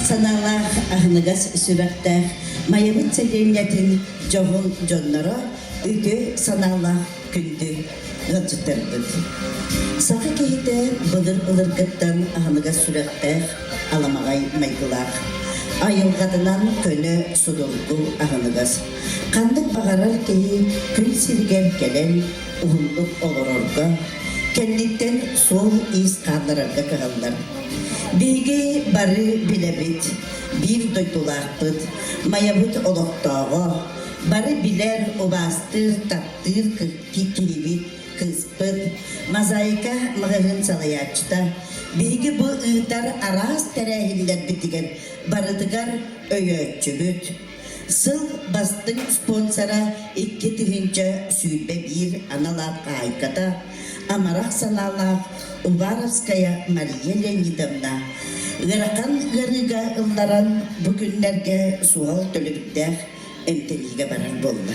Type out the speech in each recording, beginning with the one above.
Sanalar ahınıgas sürekte mayabıt sedenletin johun jonlara üdü sanalar gündü gıcıtırdık. Sakı kehide bıdır ılırgıttan ahınıgas sürekte alamagay maygılar. Ayılgadınan könü sudulgu ahınıgas. Kandık bağarar keyi kül silgen gelen uhulluk olur orga. Kenditten sol iz kaldırarga kağıllar. Bilgi barı bilebit, bir doytulakpıt, mayabıt oloktağı, barı biler obastır, tattır, kikilibit, kıspıt, mazaika mağırın salayatçıda, bilgi bu ıhtar aras terehinden bitigen, barıdıgar öyöççübüt. Sıl bastın sponsora iki tühünce süybe bir analar kaykada, amarak sanalak Uvarovskaya Mariya Leonidovna Gırakan gırıga ıllaran bugünlerge sual tölübükler emteliğe barar bolda.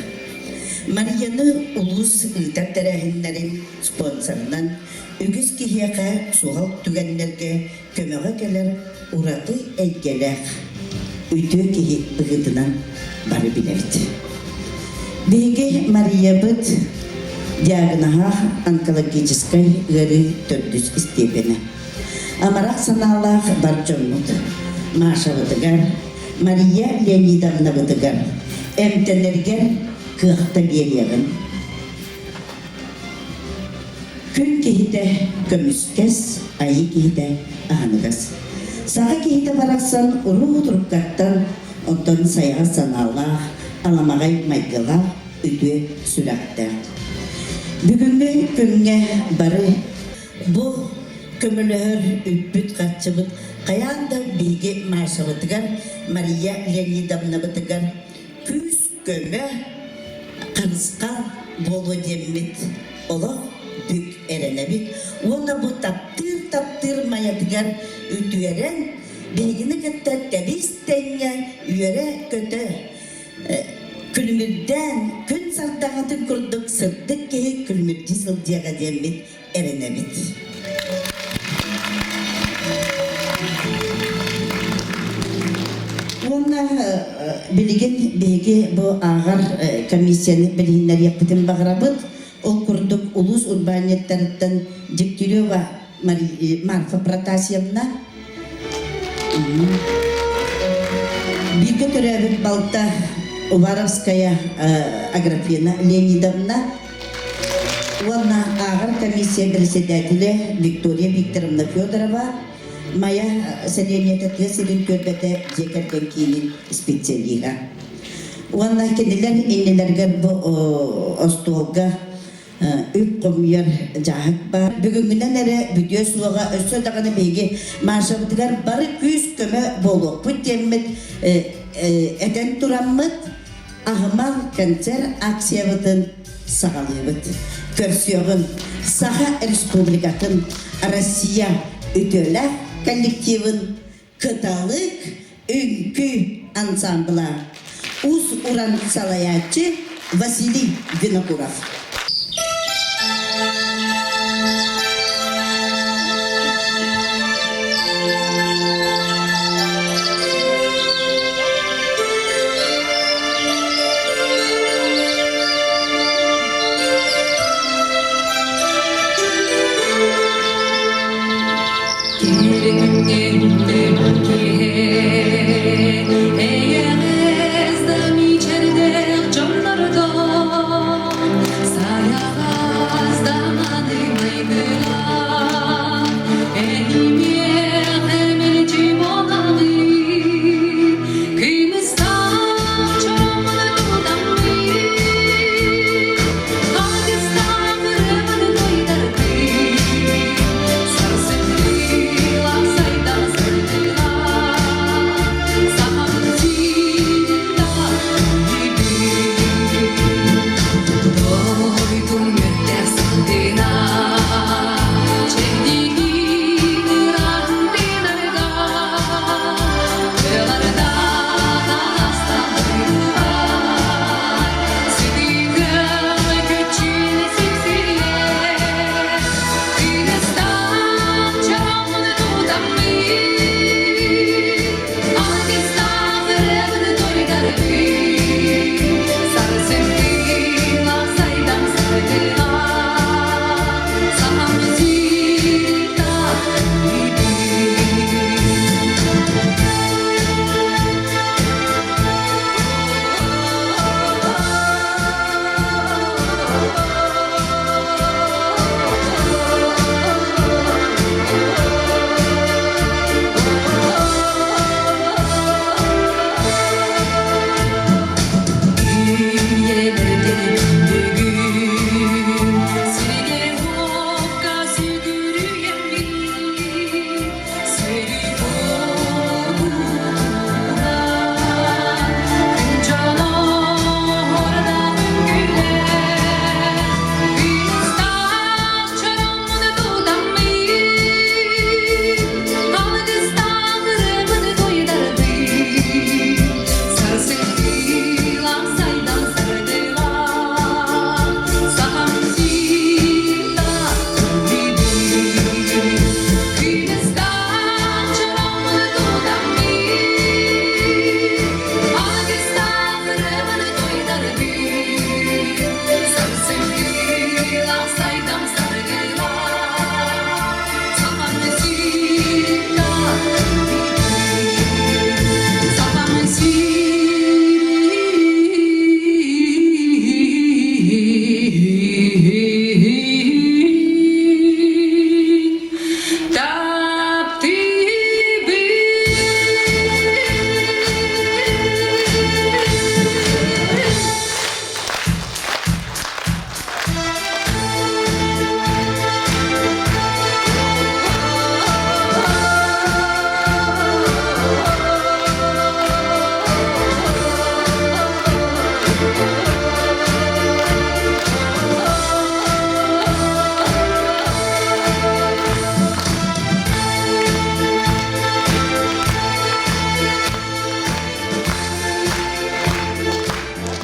Mariya'nı ulus ıltak terehinlerin sponsorundan ügüz kihiyaka sual tügenlerge kömeğe gelir uradı eygeler üdü kihi ıgıdınan barı bilerdi. Bege Mariya bıt diagnaha онкологической гыры төрдүс степени. Амарак саналах барчонмут. Маша вытыгар, Мария Леонидовна вытыгар. Эмтенерген кыхта берегін. Күн кейді көміскес, айы кейді ағыныгас. Сағы кейді барақсан ұру тұрыққаттан, онтон сайға саналах, аламағай майгыла үді сүләкті. Бүгінгі күнге бары бұл көмілер үппіт қатшыбыт қаянда білге маршавытыгар Мария Леонидовна бытыгар күз көмі қанысқа болу деммет олық бүк әренебет. Оны бұл таптыр маядыгар үтуерен білгіні кітті тәбістенге үйері көті Külümürden, kün sartağıtın kurduk, sırtık keyi külümürcü sılcıya demmet, erenemit. Ona bilgin bilgi bu ağır komisyonu bilginler yapıtın bağırabıt, ol kurduk ulus urbaniyetlerden Cektirova Marfa Protasyevna. Bilgi törevik balta Uvarovskaya Аграфена Леонидовна, Лавна Агар, комиссия председателя Виктория Викторовна Федорова, моя соединение ответственный көрбәте жекерден кейін специалига. Лавна кенелер инелергер bu остолга үп комьер жахык бар. Бүгүнгүнөн эре бүдө суга өсө даганы беги маршабытыгар бары күз көмө болуп. Бу теммет эден тураммыт Ahmal konser aksiyavıtın sağlayıvıt. Körsiyovun Saha Respublikatın Rusya Ödöler kollektivin Kıtalık Ünkü ansambla Uz Uran Salayatçı Vasiliy Vinokurov. saydam sargıyla Sahamesina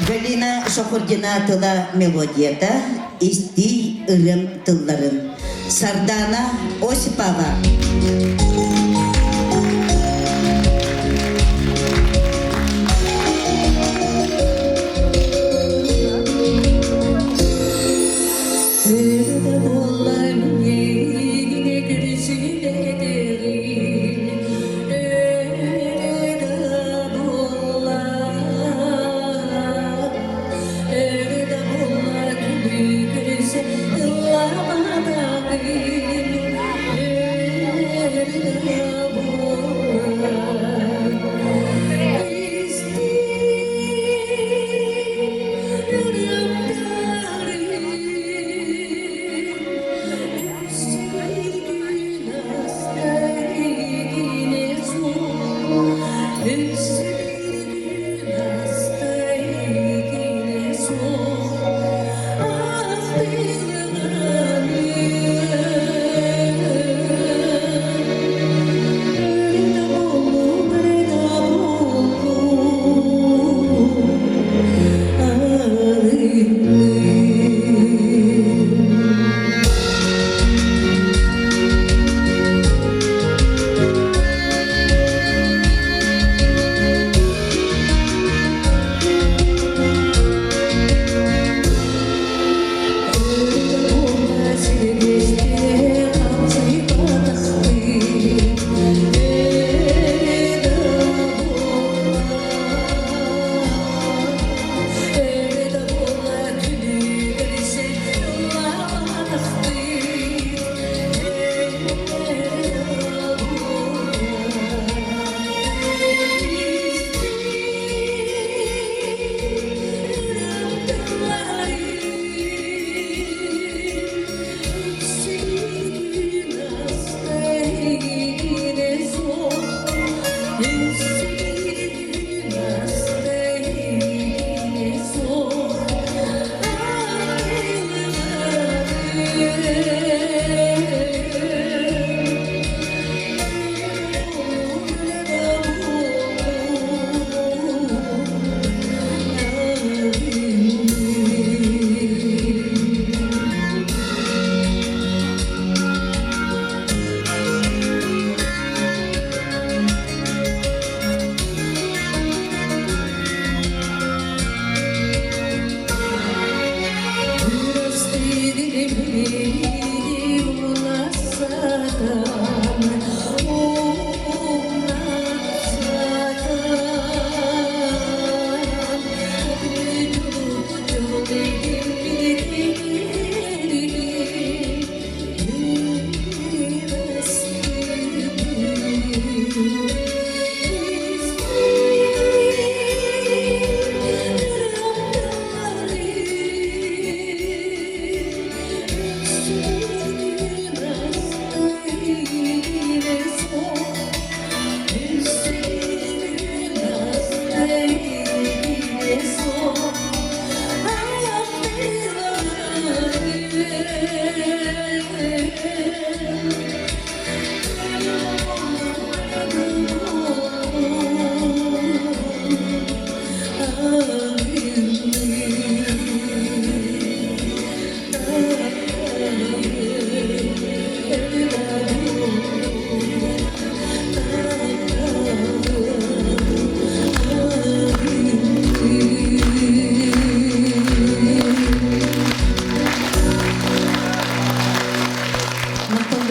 Галина Шохурдина тыла мелодията, исти ырым тылларын. Сардана Осипова.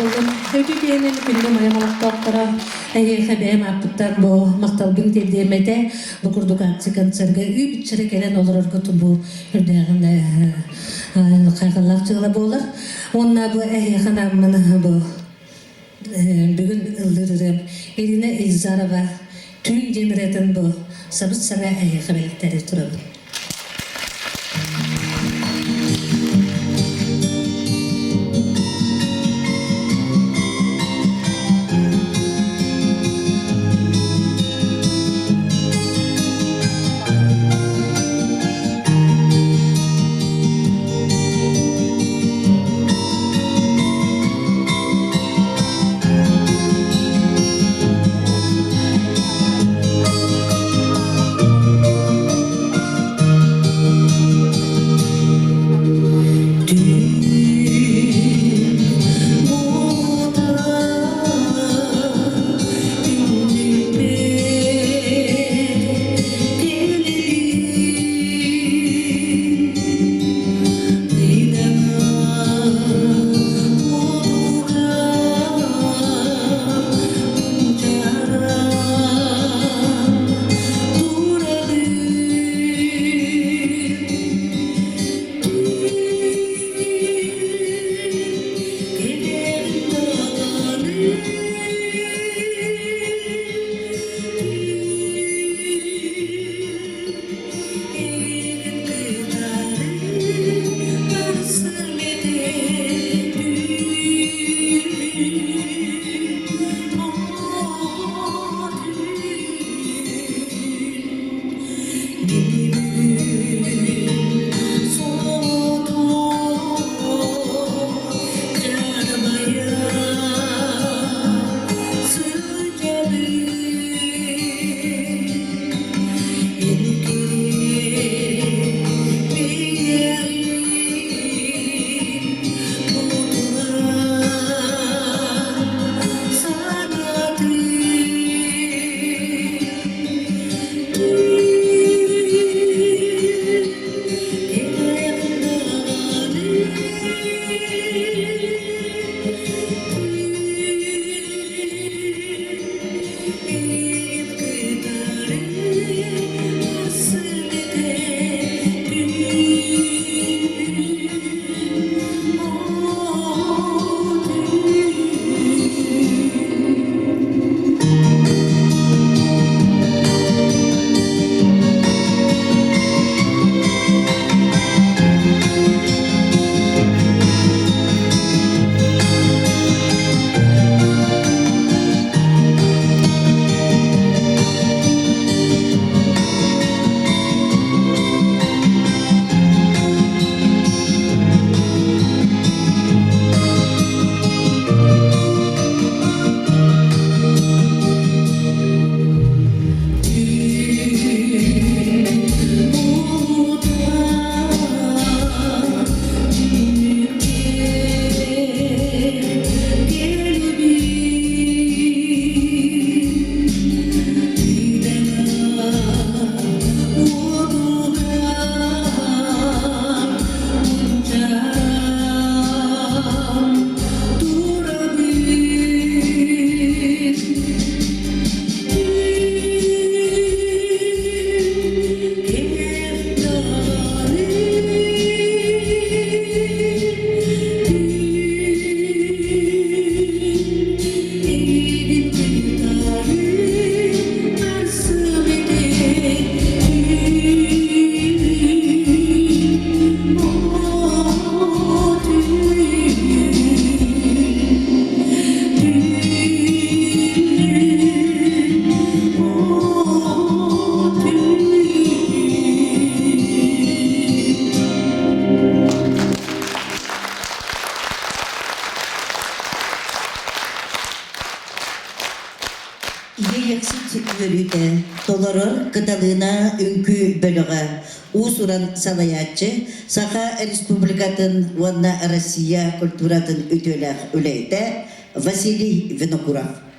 buldum. Ödü genen gündüm ayamalak doktora. Habem apıttan bu maktalbin tedemede bu kurduk aksikan sarga übitçere gelen olur kutu bu hürdağın kaygılar çığla bolar. Onna bu hanamın bu bugün ıldırırım. Eline izarava tüm cemiretin bu sabıt sana haberleri turalım. bölüde doları kıtalığına ünkü bölüğe usuran salayatçı Saha Respublikatın Vanna Россия kulturatın ötüler üleyde Vasiliy Vinokurov.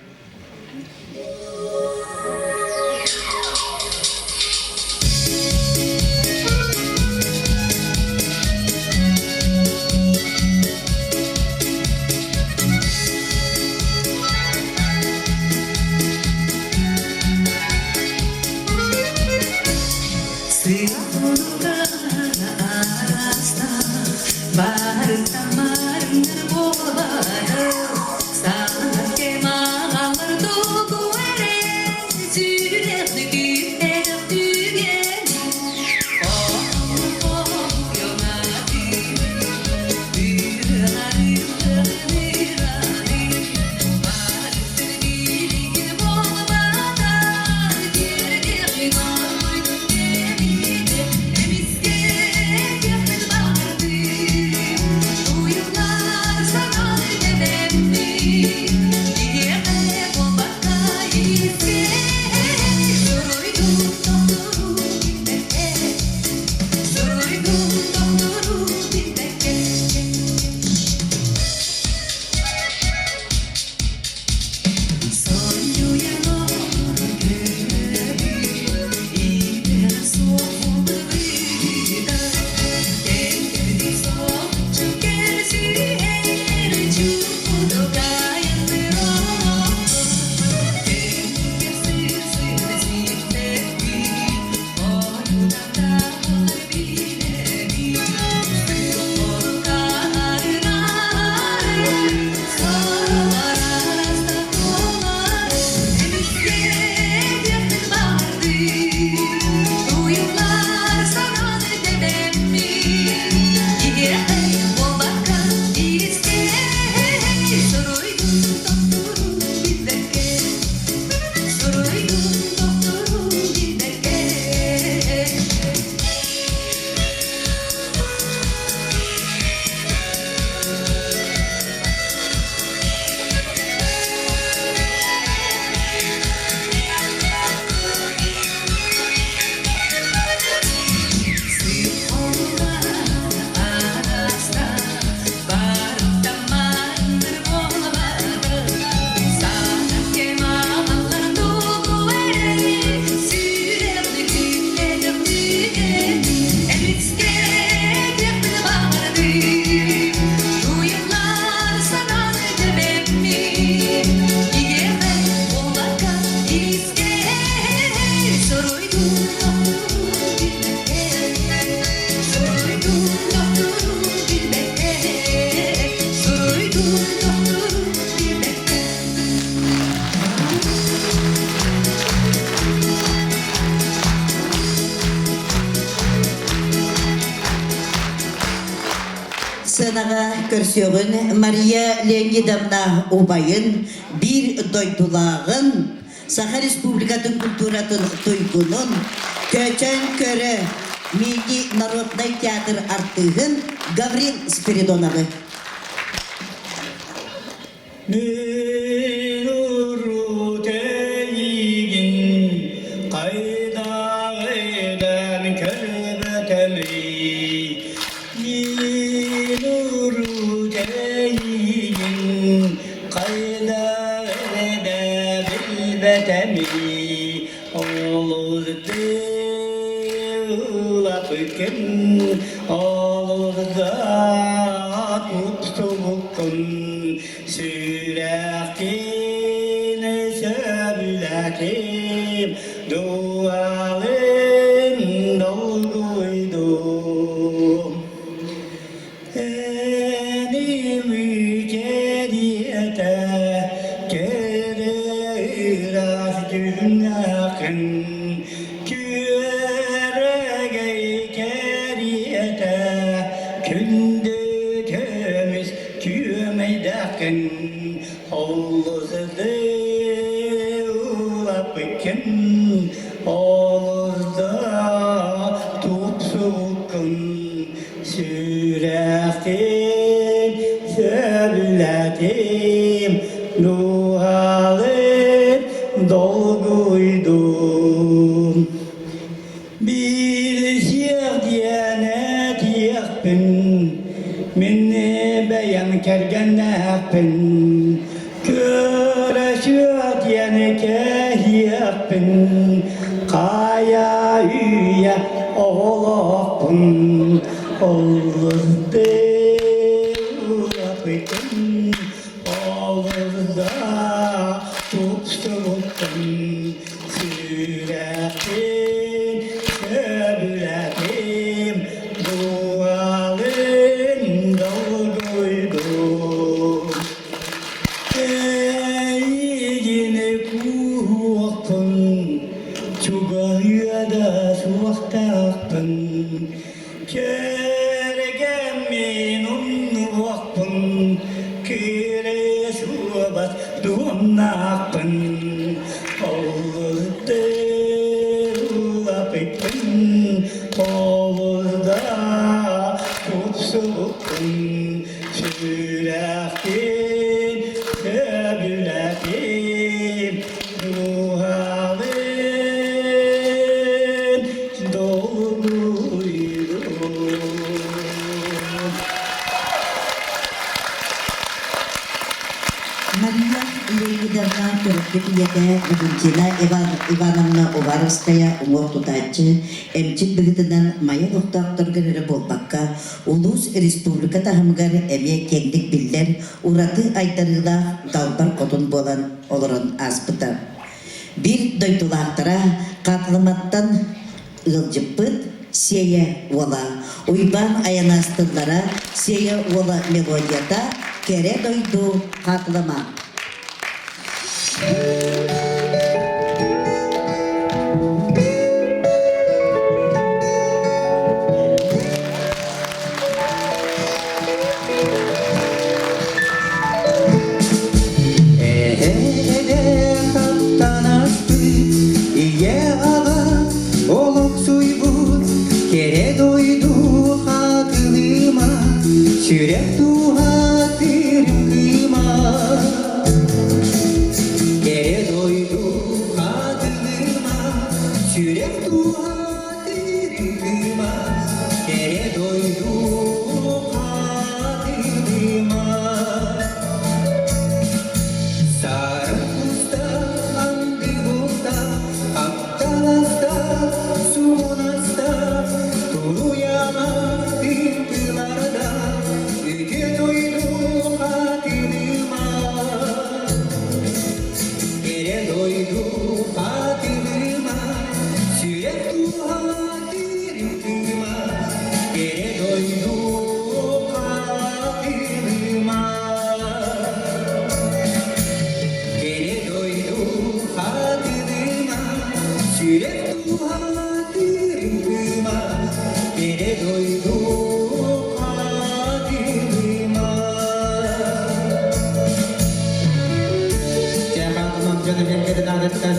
körsüğün Maria Leonidovna Ubay'ın bir doydulağın Saha Respublikatın kulturatın tuygunun köçön körü Milli Народный Teatr artığın Gavril Spiridonov'ı. Nuru teygin kayda giden körbeteli Nuru teygin kayda giden bilbetemi Olurdu lapıkın olurdu tuttukun Sürekli söyledim dualım dolguydum Benim mücadiyete gelir az günahın Küregey keriyete kündü temiz kümeydakın Olurdu lapıkın Olurdu tutsukun Sürekli söyledim dualım dolguydum Bir sevdiyene diyekpin Minni beyan kergenekpin Köreşüt yeni kehiyekpin Kaya üye oğlakpin Olurdu lapıkın Olurdu tuttukun Sürekli söyledim dualım dolguydum Yine kuhakın Çugaya da suaktakın Keregen minun vakın Kire suabat duamnakın Olurdu lapıkın Olurdu tutsukun Sürekli söyledim dualım dolguydum Maria Leonidovna Körükköpiyete Valentina Ivanovna Uvarovskaya umur tutatçı emçik bıgıtıdan maya doktorları bolbakka Ulus Respublika tahımgar emeğe kendik biller uratı aytarıda dalbar kotun bolan olurun aspıta. Bir doytulaktıra katlamattan ılcıpıt seye ola. Uyban ayanastıllara seye ola melodiyata kere doydu katlama. Sürek duha kırıma Kere adattan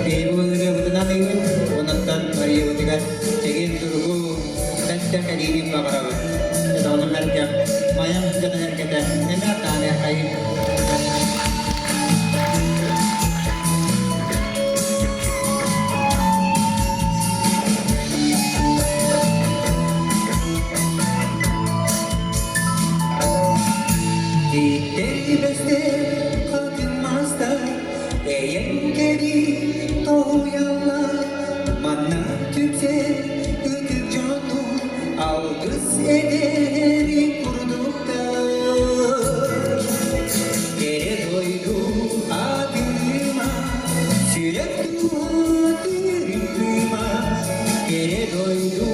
Devu'ya butunan iwin Onattan Maria Butikat Cegin Durugu Datta Kadini Pakarawa Tetawanan harga Mayang Jatan Harkata Enak Tane Hai Di beste kalkınmazda Eğen geri toyala Manna tüpse ötüp canı Algız ederi kurdukta Geri doydu adıma Sürek dua dürüma Geri doydu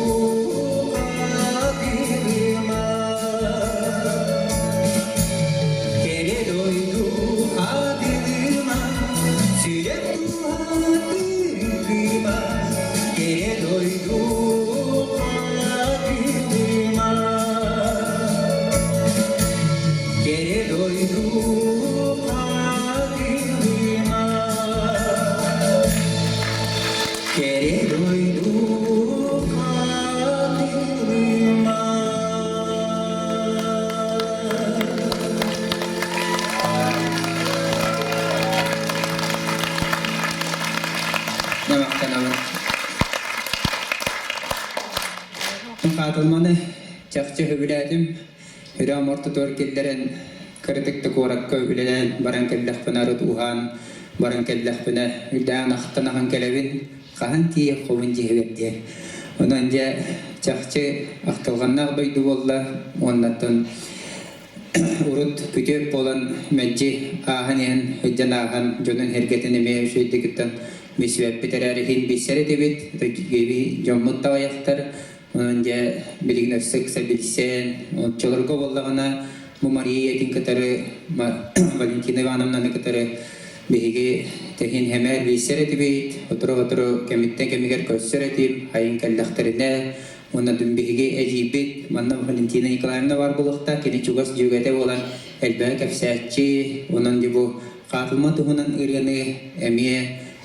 adıma Geri doydu adıma Sürek dua dürüma Geri doydu adıma Geri doydu adıma Geri doydu Namaktan alın. Katılmanı çakçı hübilatim. Hüram orta torkillerin kritikte korakka hübiladen baran kellah pınarı tuhan. Baran kellah pına hüdağın ahtanahan kelevin. Kahan tiye kovunci hübette. Onunca çakçı ahtılganlar doydu valla. Ondan urut kütüp olan mecci ahaniyen hüccan ahan jonun hergetini meyvşuydu gittan. Misvep bitererihin bisere debit, gibi jommut tavayaktar. Onunca biligin öfsekse bilsen, çolurga bollağına bu Mariya yetin katarı, Valentina Ivanovna'nın katarı bihigi tehin hemer bisere debit, otro kemitten kemiger kössere debit, hayın kellaktarına, ona dün bihigi ecibit, manna Valentina Nikolaevna var bulukta, kini çugas cügete olan elbek efsatçı, onun bu katılma tuhunan ırganı emiye,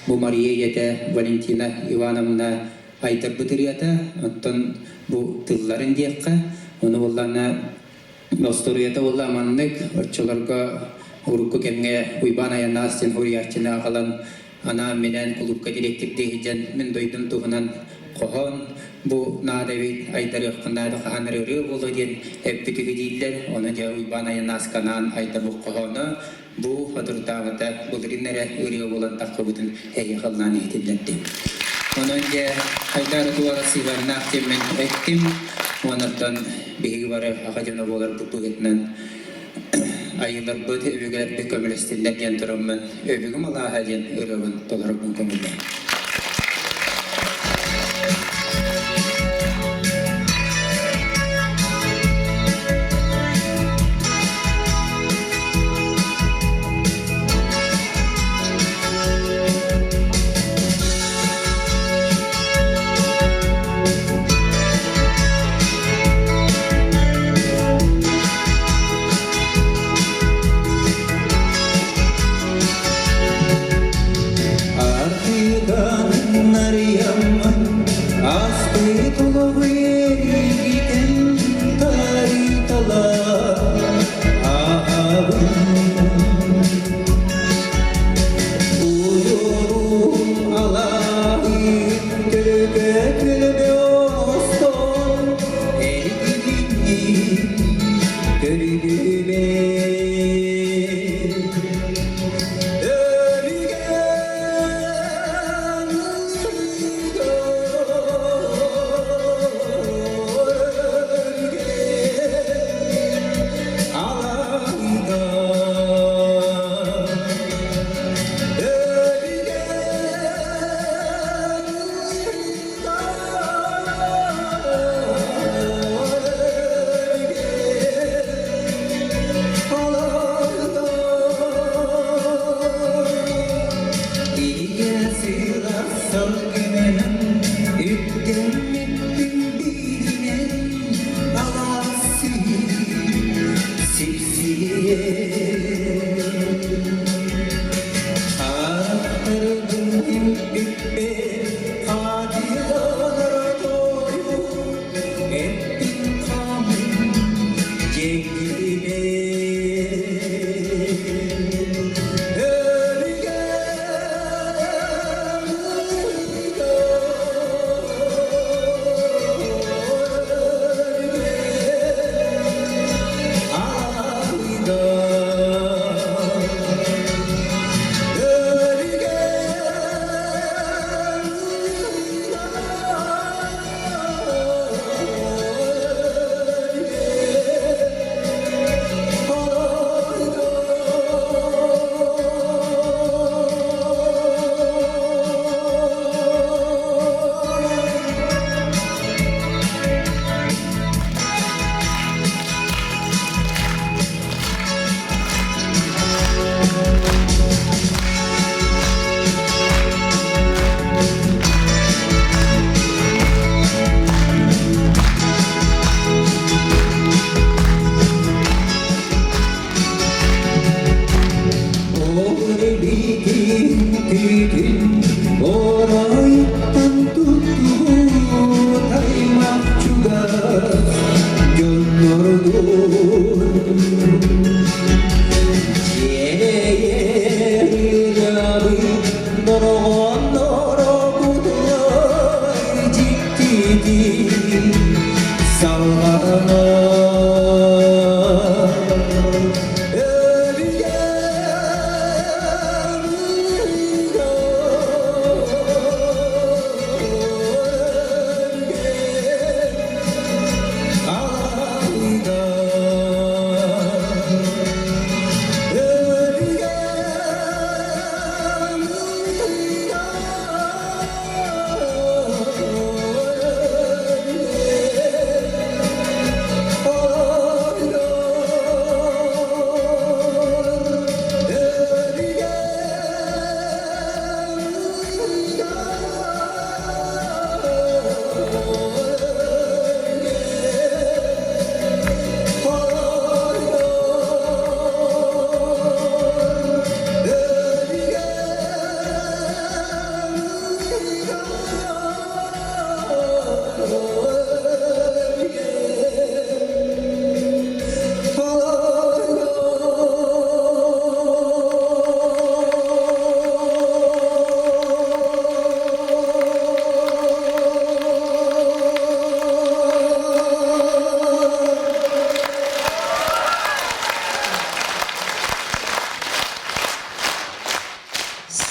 bu Maria yete Valentina Ivanovna aytar bıtırıyata ondan bu tılların diyekka onu vallana nostoriyata valla amanlık orçalarga urukku kemge uybana yanasın huriyatçına kalan ana menen kulupka direktif dehijen min doydum tuhunan kohon bu nadevi aytar yakkında da kahanar örüyor bolu diyen hep bütügü değiller onu ja uybana yanas kanan aytar bu kohonu bu hatırtağıda bulrinlere örüyor olan takıbıdın heye kalan ihtillattı. Onunca aytar duvara sivar naktimin ettim onardan bihigi var akacana bolar butu etnen ayılar böte öbügeler bir kömülestiller yantıramın öbügüm Allah'a halyen örüyorun dolarabın kömüller. Artiga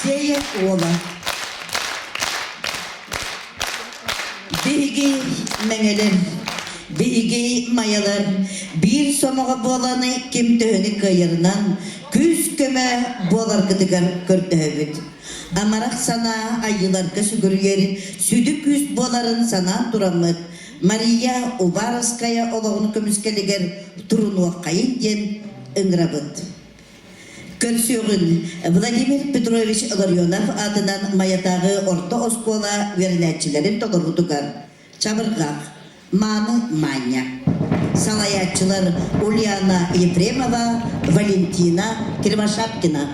Сея ола. Биги меңелер, биги маялар, bir somağa bolanı kim töhünü kayırından, küs köme bolar kıdıgar körtühübüt. Amarak sana ayılarga sügürüyer, südü küs boların sana duramıt. Maria Ubaraskaya olağını kömüskeliger turunuğa kayın den ıngırabıt. Körsüğün Vladimir Petrovich Larionov adından Mayatağı Orta Oskola verilətçilerin doğrudugar. Çabırgaq, Manı Manya. Salayatçılar Ulyana Efremova, Valentina Kirvashapkina.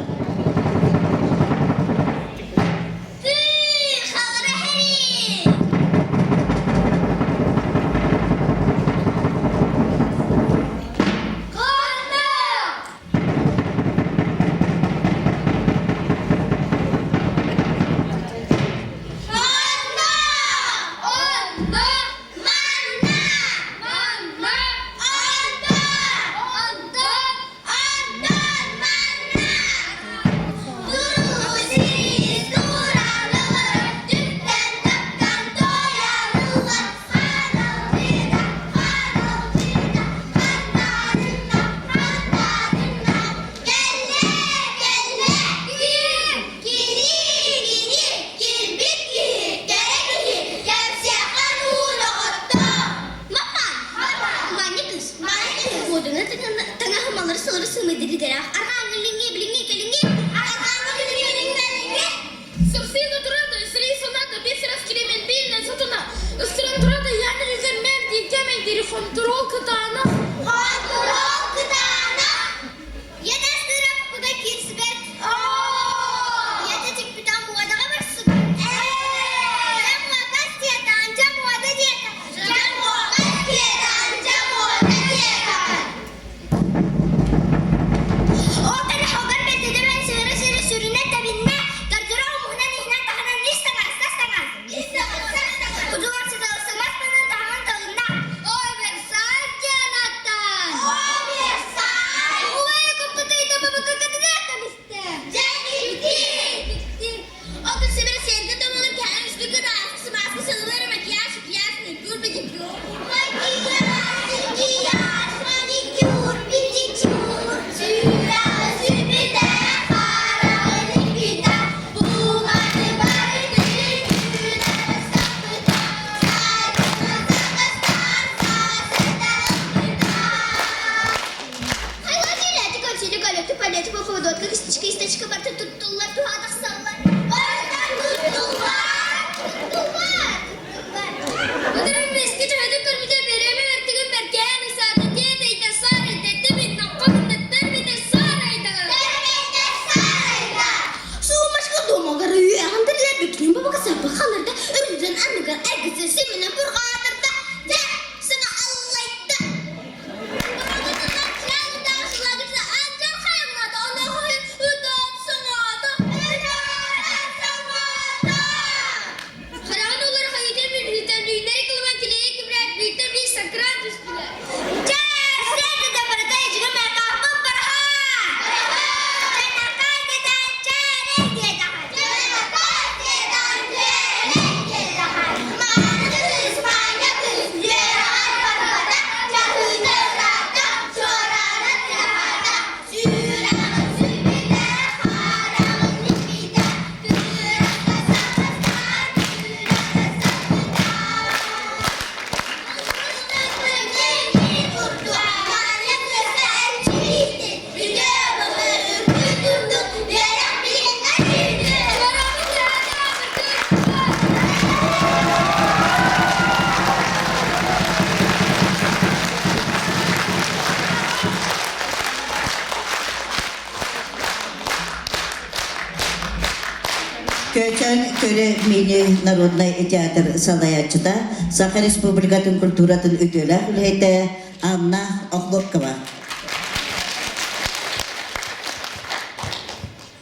Köçen köre mini Народный театр салаячыда Саха Республикатын культуратын өтөлі үлейті Анна Оқлопкова.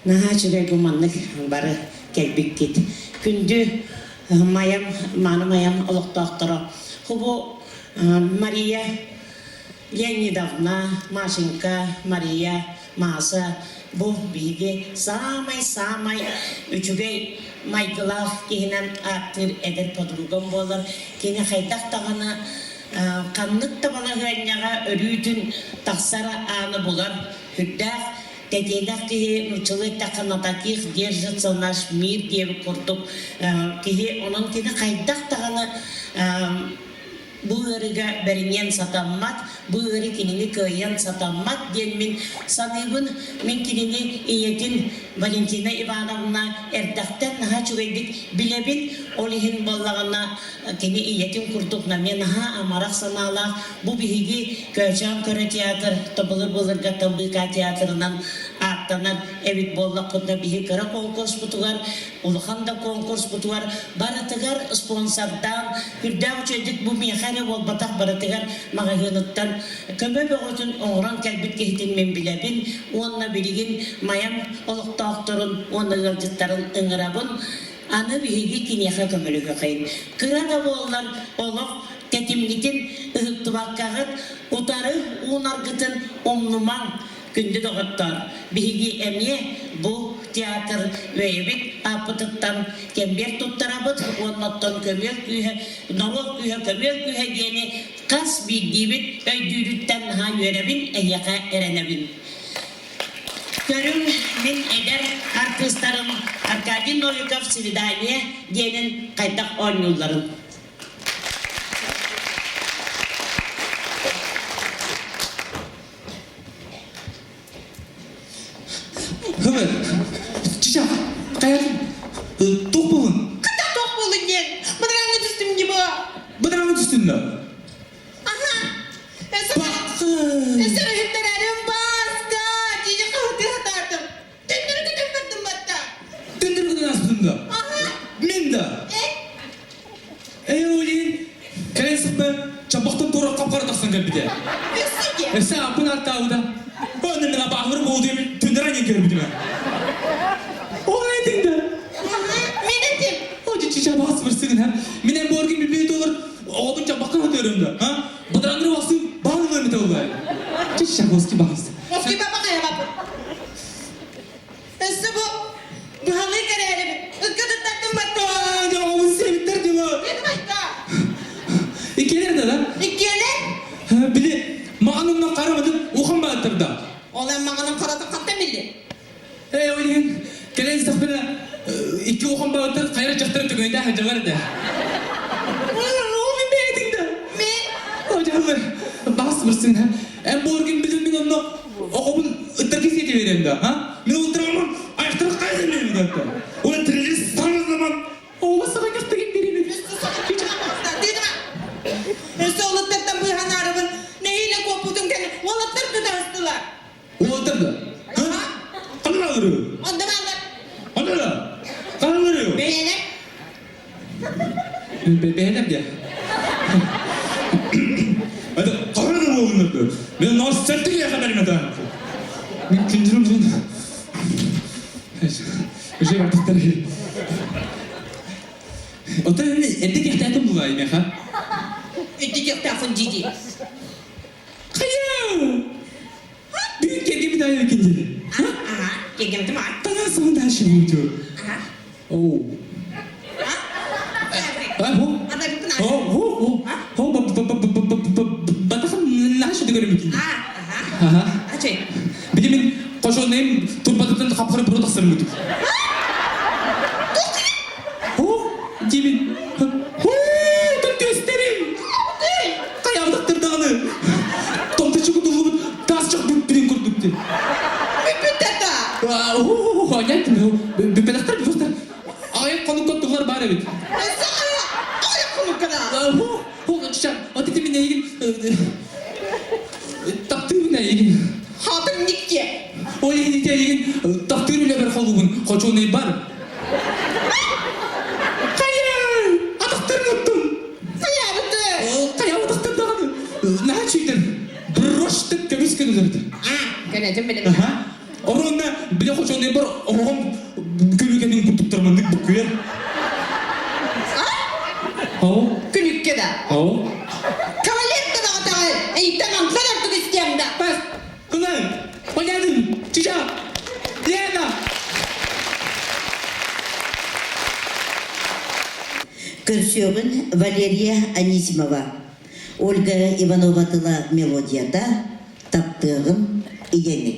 Наха чүгай гуманнык бары келбик кит. Күндү майам, маны майам олықтақтыры. Хубу Мария Леонидовна, Машенька, Мария, Маса, bu bilgi samay üçügey Майкалав кейінен актер эдер подругам болар. Кейіне хайдақ тағана қаннық табана ғайняға өрүйтін тақсара аны болар. Хүрдәқ тәтелақ кейі мұчылы тақанатаких держится наш мир деп құртып. Кейі оның кейіне хайдақ тағана bu örüge berinen satammat, bu örü kinini köyyen satammat diyen min sanıybın min kinini iyetin Valentina Ivanovna erdaktan naha çüveydik bilebin olihin bollağına kini iyetin kurdukna men naha amarak sanala bu bihigi köycan köre tiyatr tabılır tabıka tiyatrından aktanan evit bollak kudna bihi kara konkurs butugar ulukanda konkurs butugar baratıgar sponsordan hürdav çöydük bu mihane bol batak baratıgar mağahınıttan kömö boğutun oğran kelbit kehitin men bilebin onna biligin mayam olukta aktorun onna gılcıtların ıngırabın anı bihigi kinyaha kömölüge kayın kırada bollar oluk tetimlitin ıhıktubakkağı utarı unargıtın omnuman kündü doğuttar. Bihigi emye bu tiyatr veyebit apıtıktan kember tuttarabıt onmattan kömel kühe, norol kühe, kömel kühe diyeni kas bildiğibit öydürütten ha yörebin, eyyaka erenebin. Körüm min eder artistlarım Arkadi Novikov Svidaniye diyenin kaytak 10 yılların. Hıvır, çiçek, kayalım, tok bulun. Kıta tok bulun diyen, bıdıranı düştüm gibi o. Bıdıranı düştün de. Aha, Bakın. esir hüptelerim basta, cici kıhtı atardım. Döndürü gıdım batta. Döndür gıdın aslında da. Aha, Men de. Oğlum, kayın sıkma, çabuktan doğru kapkara taksın gel bir de. üstü ki. Sen apın artağı da. Onun bana bağırıp olduğum tündüren yeker bir de. O edin de. Menetim. Hoca çiçeğe basmışsın ha. Minen bu örgün bir büyüt olur. Oğlum çabuktan atıyorum da. Ha? Bıdıranları basın, bağırılır mı da olay? Çiçeğe boski bastı. Oski baba kaya baba. Üstü bu. Bu halıyı görelim. Üsküdü taktım batta. Aa, devamını sevitler diyor. Yedi batta. İkiler de lan. İkiyeler. Ha, bile mağanımdan karamadın, okan bağıttır da. Olan mağanın karadı katta milli. Oğlum, gelen istakbına iki okan bağıttır, kayra çıktırıp tüköyünde hacı var da. Oğlum beğendin de. Men. Hocam basmışsın ha. En bu örgün bizim min onunla okumun ıttırkı seti vereyim de. Ha? Min oturamam, ayakları kaydırmayayım da. Ulan trilleri sanız zaman. Oğlum sana göstereyim vereyim. Üstü sakın çıkamazlar. Dedim ha. Üstü olutlardan bu hanarımın neyle kopudun kendini. Olutlar tutarstılar. O oturdu. Ha? Kanın alırıyor. Ondan alır. Anladın? Kanın alırıyor. Beğenim. Beğendim diye. Hadi kanın mı olunurdu? Ben nasıl sertlik ya kadar mı? Ben kündürüm sen. Şey var tutarı. O da öyle ettik ihtiyatım bu gayime ha. Üttük yok tarafın cici. Kaya! Büyük kedi bir daha ikinci. Aha. Gegemdim ha. Daha sonra daha şey oldu. Aha. Oo. Ha? Ha bu? Ada bir pernah. Oh, batakın nasıl diyorum ikinci. Aha. Aha. Acı. Bilimin koşullayım turbatından kapkarı bunu tasarım ödüm. Oh, cibin. Oh, dur göstereyim. Kayağım taktır dağını. Tomta çıkı dolumun tas çok birin kurduk diye. Tata. Oh, anlattım. Bir pedaktar bir fıstar. Ayak konuk tuttuklar bari evet. Nasıl ayak konu kadar? Oh, çiçek. O tetimin ne ilgin? Taktığımın ne ilgin? Hatun nikke. O ilgin taktığımın ne bir kolumun. Koçun ne var? Könecim benim. Aha. Oranda bile koşan diye bir oğum gülükenin kurtukturmandık bu kuyar. Hao? Külükke de. Hao? Kavalet de da otağı. Ey tamam sen artık isteyem de. Bas. Kızım. Hoş geldin. Çiçek. Diana. Көрсөгін Валерия Анисимова, Ольга Иванова-тыла мелодияда таптығын игені.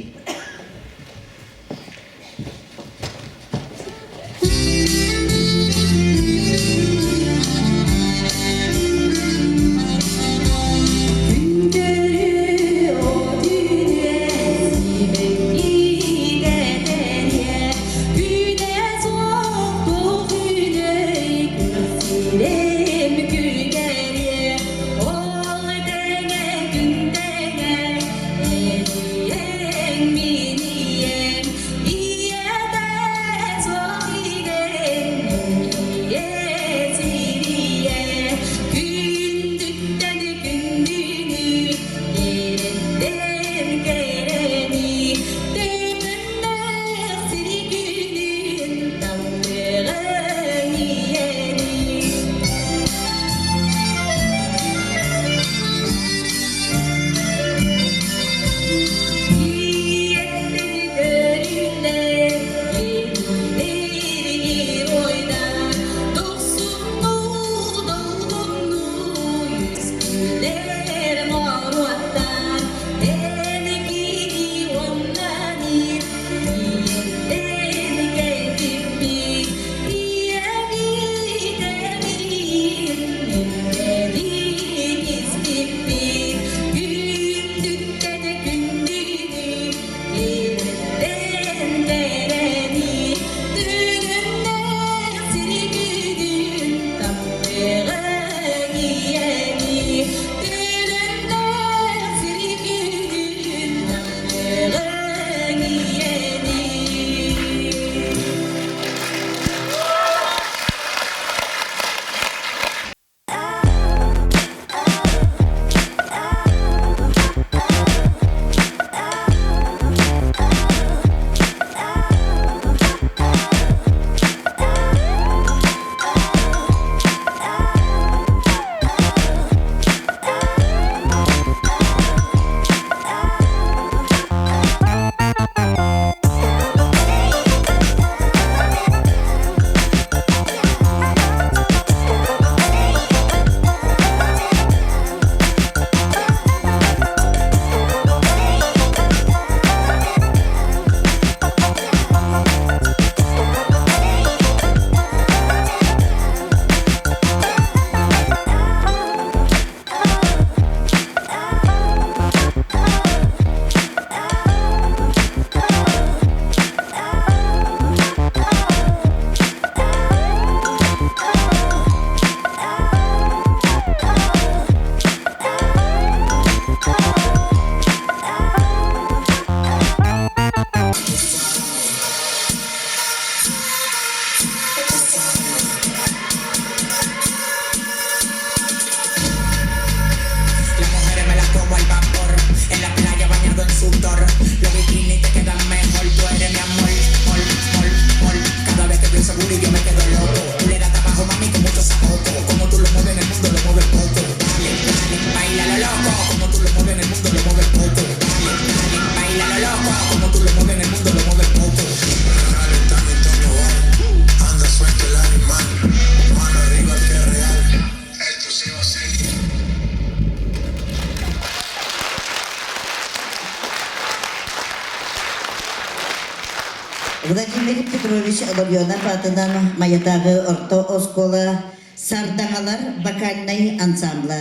Vladimir Petrovich Ларионов атынан маятағы орто оскола Сардағалар вокальный ансамбла.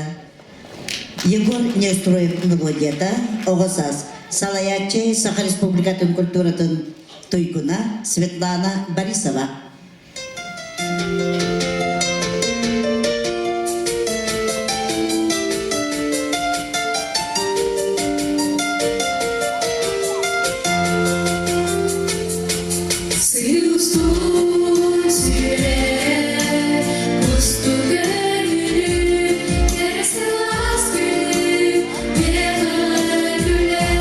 Егор Нестроев мелодията, оғасас Салаячы Саха Республикатын культуратын Тойкуна Светлана Борисова. Белый гуляй.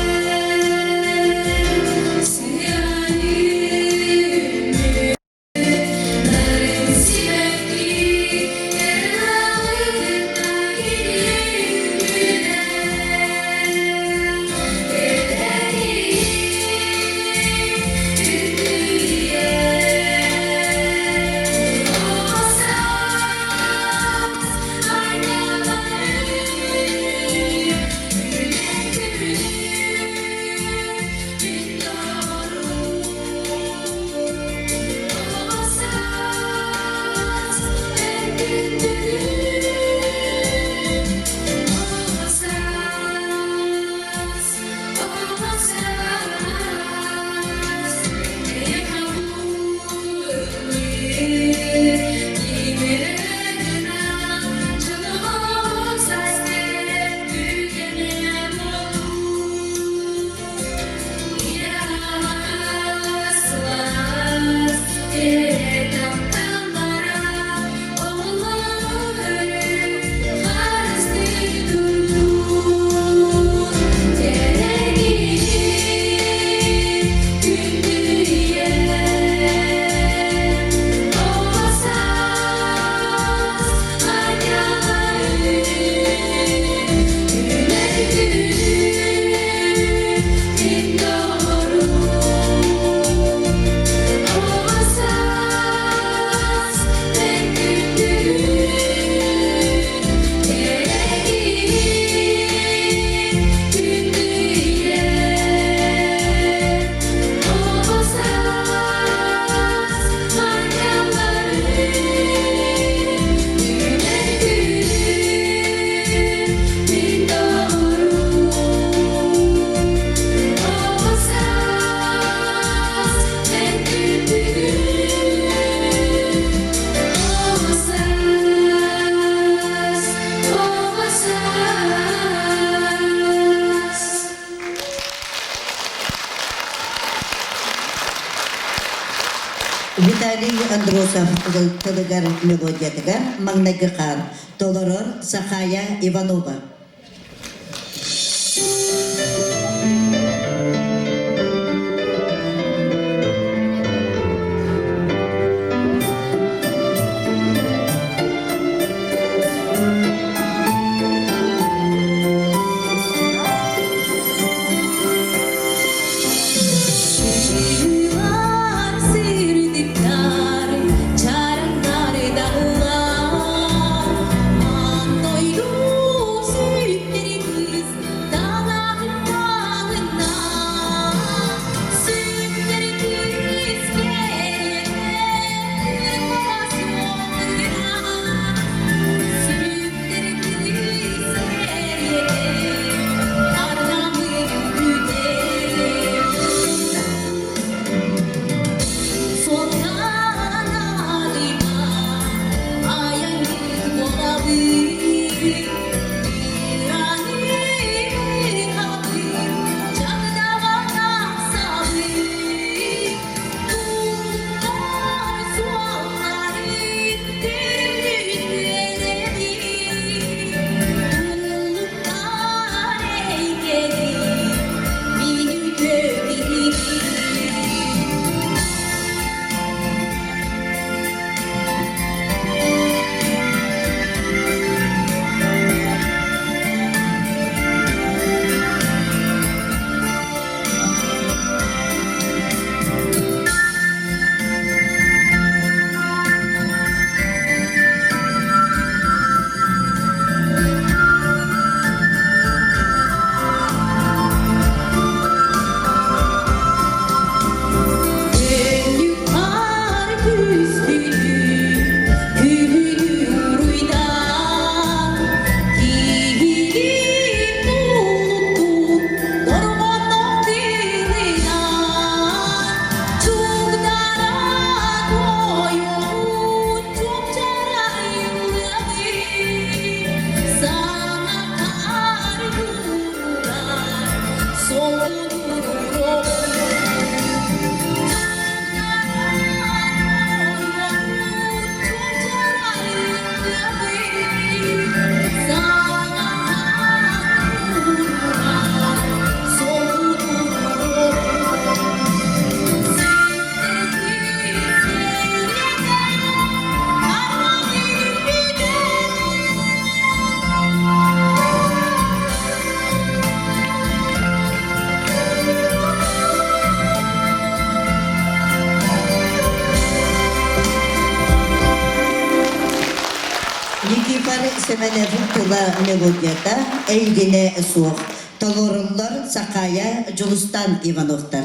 Виталий Андросов тылыгар мелодиятыгар маңнайгы қар толорор Сахая Иванова. Yıllar sürdükler, çaranlar dağlar. Andoydu sütlerimiz dağların bağına. Sütlerimiz gerekler basmaya. Sütlerimiz gerekler arnamın güde. Никифор Семенев'in tıla melodiyata Eygine Suğ. Толоруллар Сахая Жулустан Ивановтар.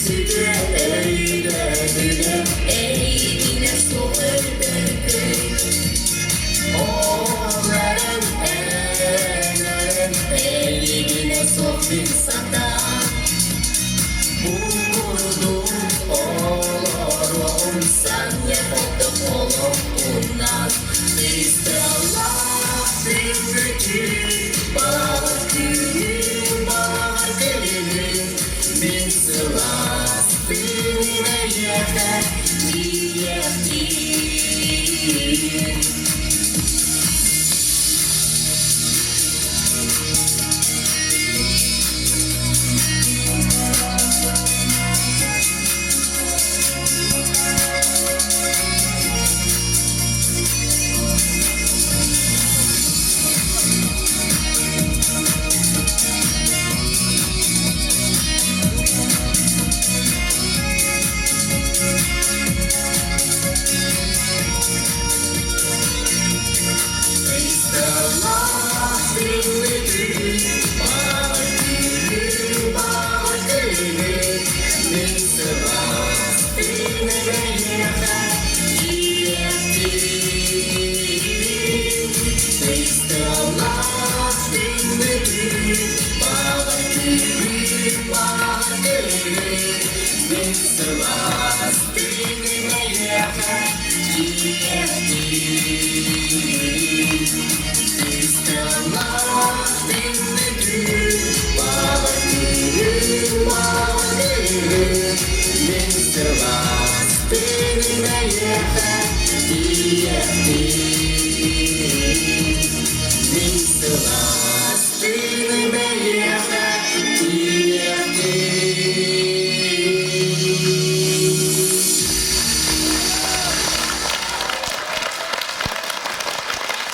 Sırları,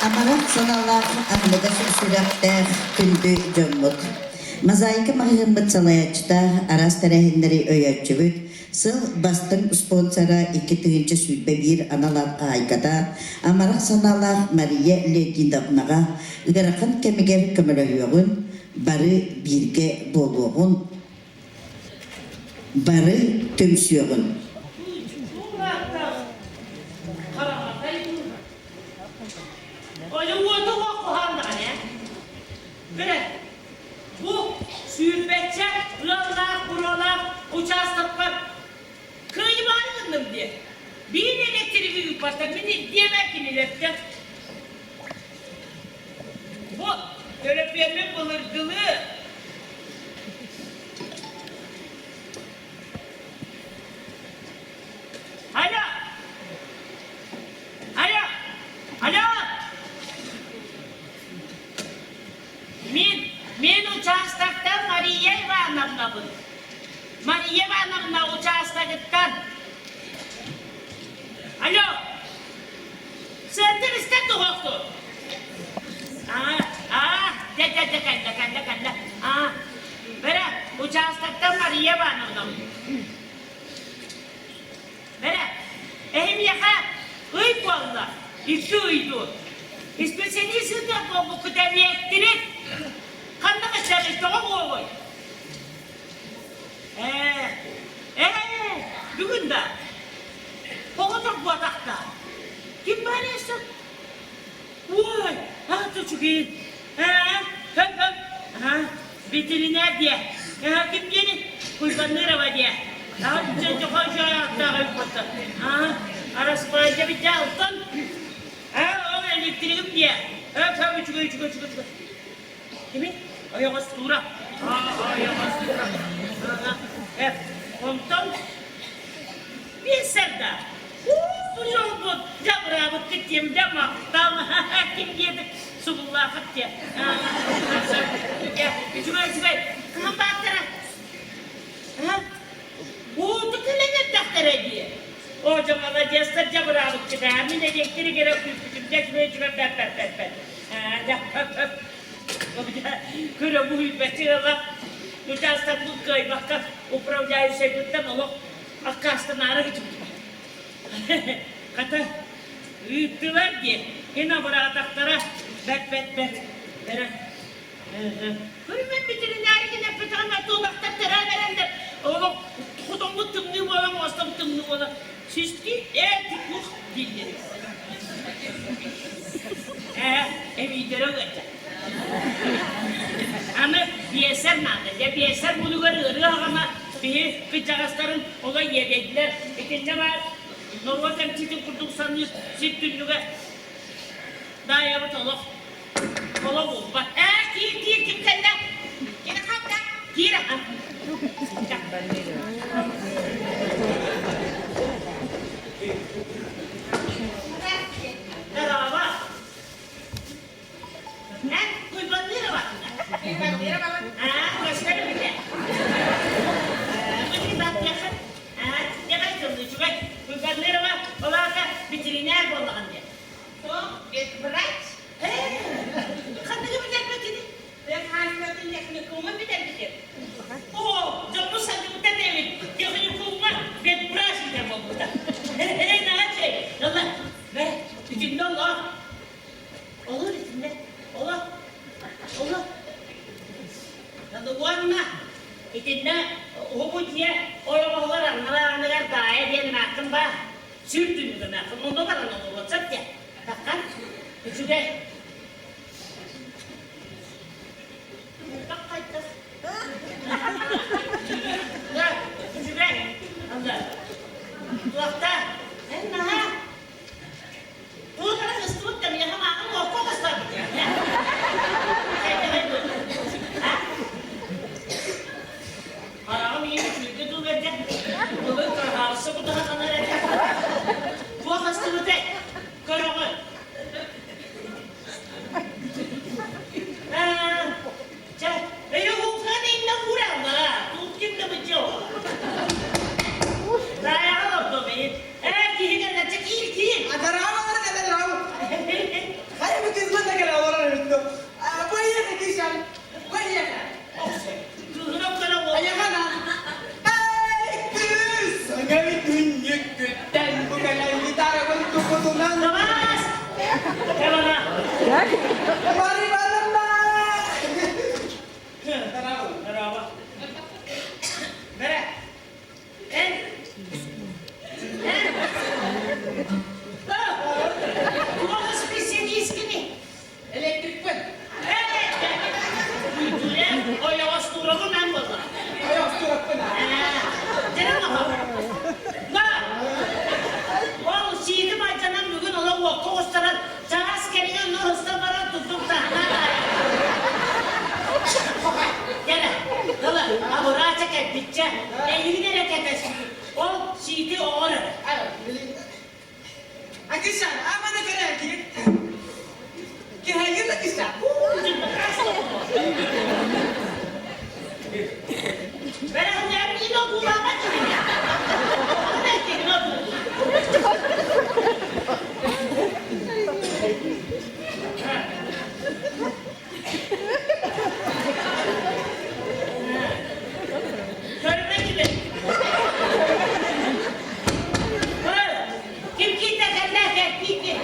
Amarak sanallar ahlıga sürekte kündü cömmut. Mozaika mahımmıt salayatçıda aras terehinleri öyötçübüt. Sıl bastın sponsora 2. sütbe bir analar aykada. Amarak sanallar Maria Ledindavnaga ıgırakın kemiger kömölöhüyogun. Barı birge boluğun. Barı tömsüyogun. Oğlum bu da kohanlar ne? Böyle bu sürbetçe buralar uçastıklar kıymandım diye. Bir elektriği yukarıda bir yemek ileride. Bu böyle pembe bılırgılı. Alo. Alo. Alo. Men участокта Мария Ивановна был. Мария Ивановна участокта. Алло. Сендер исте доктор. Канда. Бера, участокта Мария Ивановна. Бера. Эхим яха. Ой валла. İki uydu. İspesiyelisi de bu kadar yettirir. Kanına çalıştı o oy. Bugün de koğutuk bu atakta. Kim böyleyse? Oy, çok iyi. Veteriner diye. Kim yeni? Kurbanları var diye. Daha önce çok hoş hayatta koymadı. Arası boyunca bir daha altın. O elektriğim diye. Tabii çıkıyor. Kimin? Ayağı sura. Ayağı sura. Evet. Ondan bir serde. Bu yolda cabırabı gittiğim dama. Tamam. Kim yedi? Subullah hakkı. Çıkıyor. Kımın baktıra. O tıkılını taktıra diye. O zamanda cesur cabırabı gitti. Amin elektrik gerek küçük. Geçmeye çıkıyor. Кыра будет потеряла, ну часто будкой, бака управляющая будто молок, а каста на рыгчик. Ката, үттілер де, ена бұра атақтара, бәт. Көрмен ветеринаригіне пытағына туылақтар тәра берендер. Олық, құдыңғы түңні болам, остым түңні болам. Süstki, тік мұқ дейдер. Evidere öte. Ama bir eser nerede? Bir eser bunu görüyor ama bir kıçağızların ola yedekler. Ne var? Normalden çitin kurduk sanıyor. Süttünlüğe. Daha yapıt olur. Kola bu. Bak. Gir kim kanda? Gir hatta. Gir ha. Merhaba. Ne? Kuybanlara bak. Kuybanlara bak. Ha, gösterin bir de. Bakın bak yakın. Ha, yavaş durdu şu bak. Kuybanlara bak. Ola ka bitiriner bollağın diye. Tamam, bırak. Kanını bir dakika gidin. Ben hanımefendinin yakını kovma bir dakika gidin. Oo, canım sanki bu da devin. Yakını kovma. Ben bırakacağım o burada. Ne şey? Allah. Ve içinde Allah. Olur içinde. Olur. Olur. Naduguan na. İçinde o diye oyamalar anılar dair diye nakım ba. Sürtünü de nakım. Onda var anı olacak ya. Takkan. Üçüde. Bak kayıtta. Bak. Üçüde. Allah. Kulakta. Ne ha? Bu kadar ıstırıp da bir ama akıl okul ıstırıp ya. Arağım iyi bir çürükte dur verecek. Bunun kararlısı bu daha kanar edecek. Bu hastılığı tek. Karımı. Benim hukukuna inle vuram da. Tut kimde bıçıyor. Dayağı oldu benim. Evet, kihi gelecek, kihi. Adarama kada rawu. Hay bu kızma da kala wala rito. Bayya ka kisan. Bayya ka. Tuzunum kana bu. Ayya kana. Ay kız. Sangawi tunyek ketan bu kala gitara ko tukutunan. Namaz. Kemana? Mari malam na. Merhaba. Mere. En. Bu spesiyalist kimi? Elektrik pan. Evet. Duydular. O yavaş duralım ben burada. Ayo surat pan. Canım ama. Na. O şiiri maçanan bugün olan o kostaran. Çağız kerine nuhustan bana tutup da. Gel. Dala. Abu raçak et bitçe. Elini nereye ketesin? O şiiri o orada. Ayo. Akisan, ama na kara ki. Ki hayır na kisan. Ben onu yine kullanmak gibi ya. Ne dedin o? Görme gibi. Kim gitti kendine gel gitti.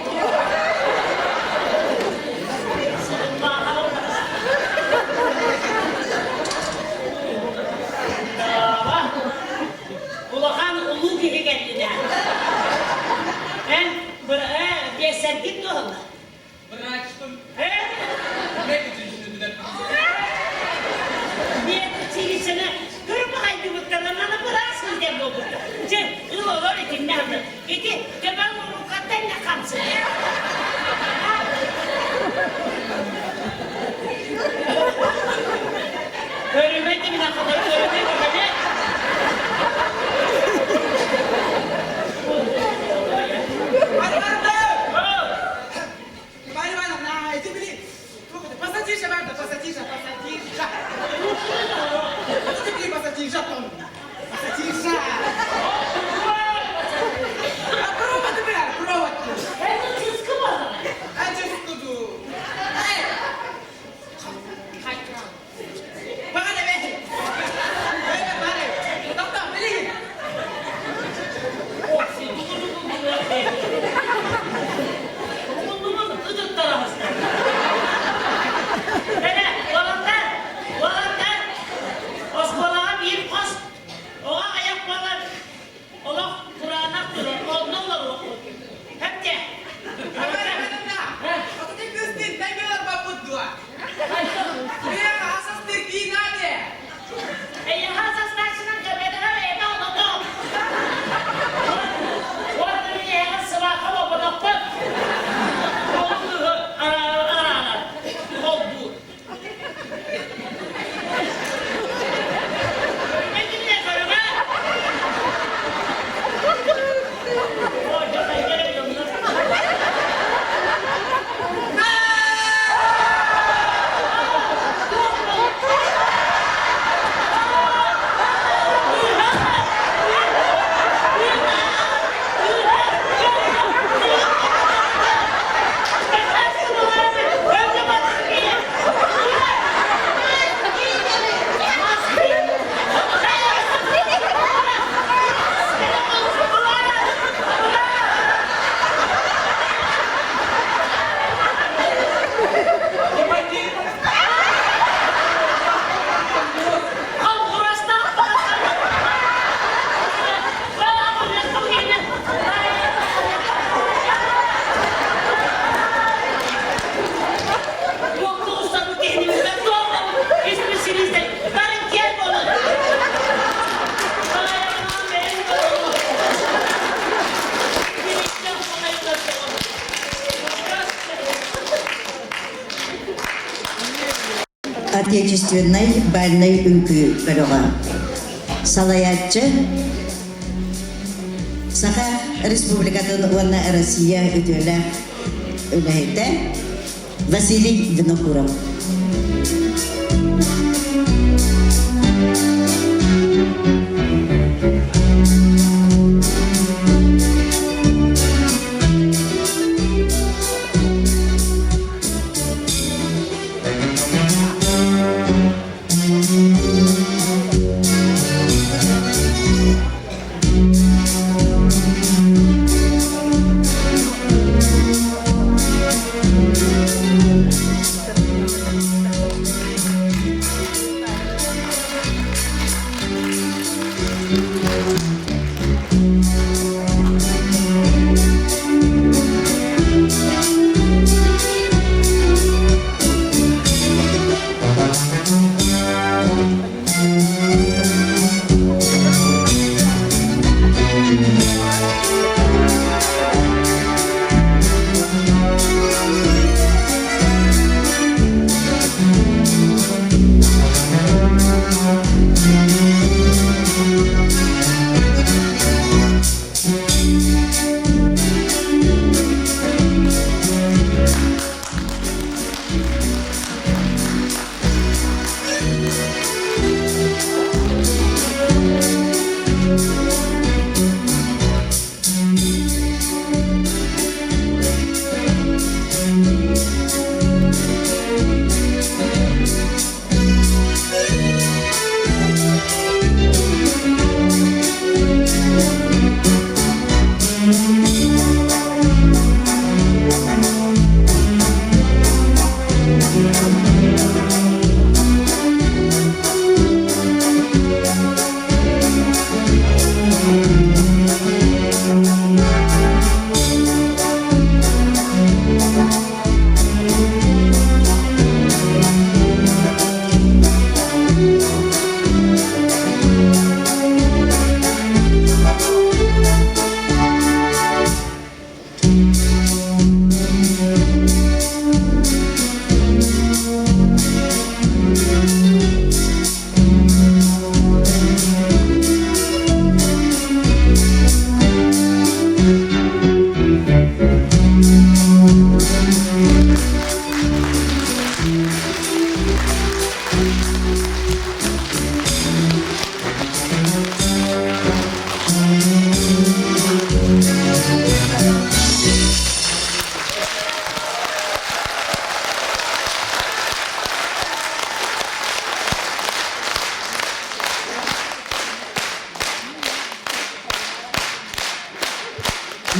отечественной бальной үңкү көрөға. Салаятчы Саха Республикатын Уанна Россия өтөлі өләйті Василий Винокуров.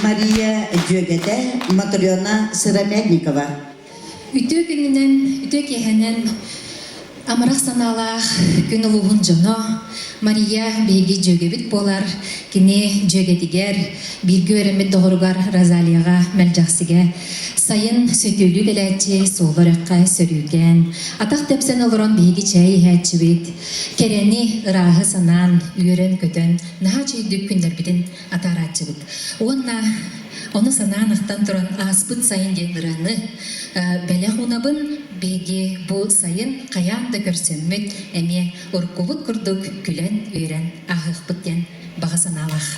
Мария Дёгеде, Матрёна Сырамядникова. Үтө күнінен, үтө кехенен амырақ саналақ күн ұлығын жоно Мария бейги жөгебіт болар, кіне жөгедігер, біргі өрімет доғыруғар Розалияға мәлжақсыға, сайын сөтөлі келәтчі солғырыққа сөрілген, атақ тәпсен олырын бейги чәй әтчібет, керені ұрағы санан, үйерін көтін, наға чүйдік күндер бітін атаратчыбыт. Оны сананықтан тұран аспыт сайын деніраны бәлі ғунабын беге бұл сайын қаянды көрсенмет әме ұрқуғыт күрдік күлен үйрен ағық бұттен бағасын алақ.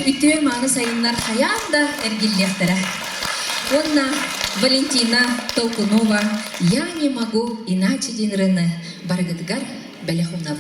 Ütü mağını sayınlar hayal da ergillektere. Онна Валентина Толкунова «Я не могу иначе» денрыны Баргадгар Бәләхунав.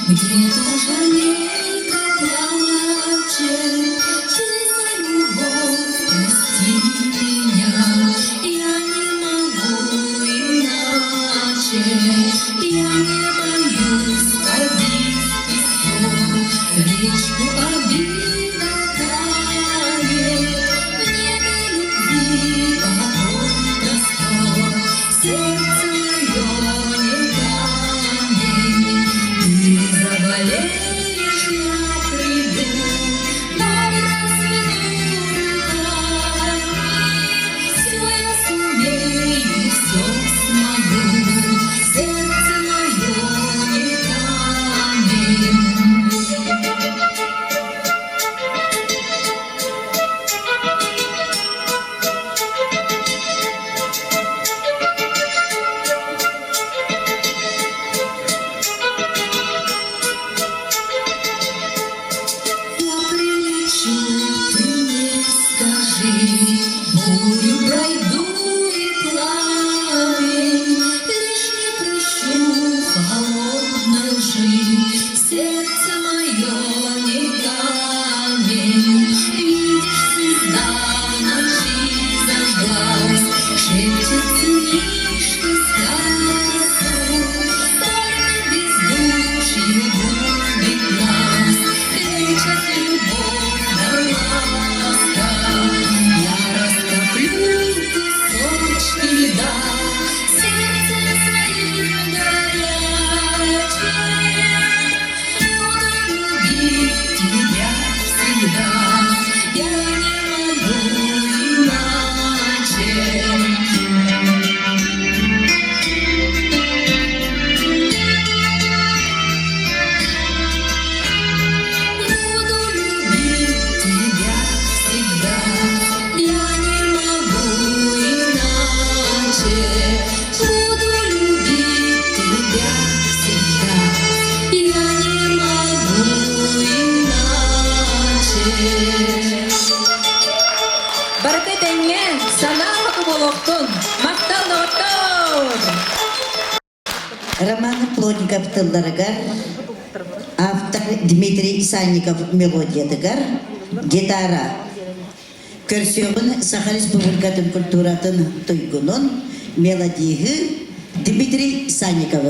Где-то жалейка плачет, ты за любовь прости меня. Я не могу иначе, я не боюсь побить песок, речку обида тает, в небе любви такой простор, сердце мое не камень. Ты заболеешь, я приду, дай развернуть руками. Все я сумею, все смогу, сердце мое не камень. Я прилечу, ты мне скажи, бурю пройду и пламень, лишь не прощу холодной лжи, сердце мое не камень. Видишь, звезда в ночи зажглась, шепчет сынишка сказку, только бездушье губит нас, кричат любовь да ласка. Я растоплю кусочки льда, сердцем своим горячим, буду любить тебя всегда. Я не могу иначе. Буду любить тебя всегда. Я не могу иначе. Буду любить тебя всегда. Я не могу иначе. Баркай тәңе, сана хаты болуқтun, мақтал доғыттun. Роман Плотников тылларыгар, автор Дмитрий Санников мелодиядыгар, гитара. Көрсөмін Саха Республикатын культуратын тойгунун мелодигі Дмитрий Санников.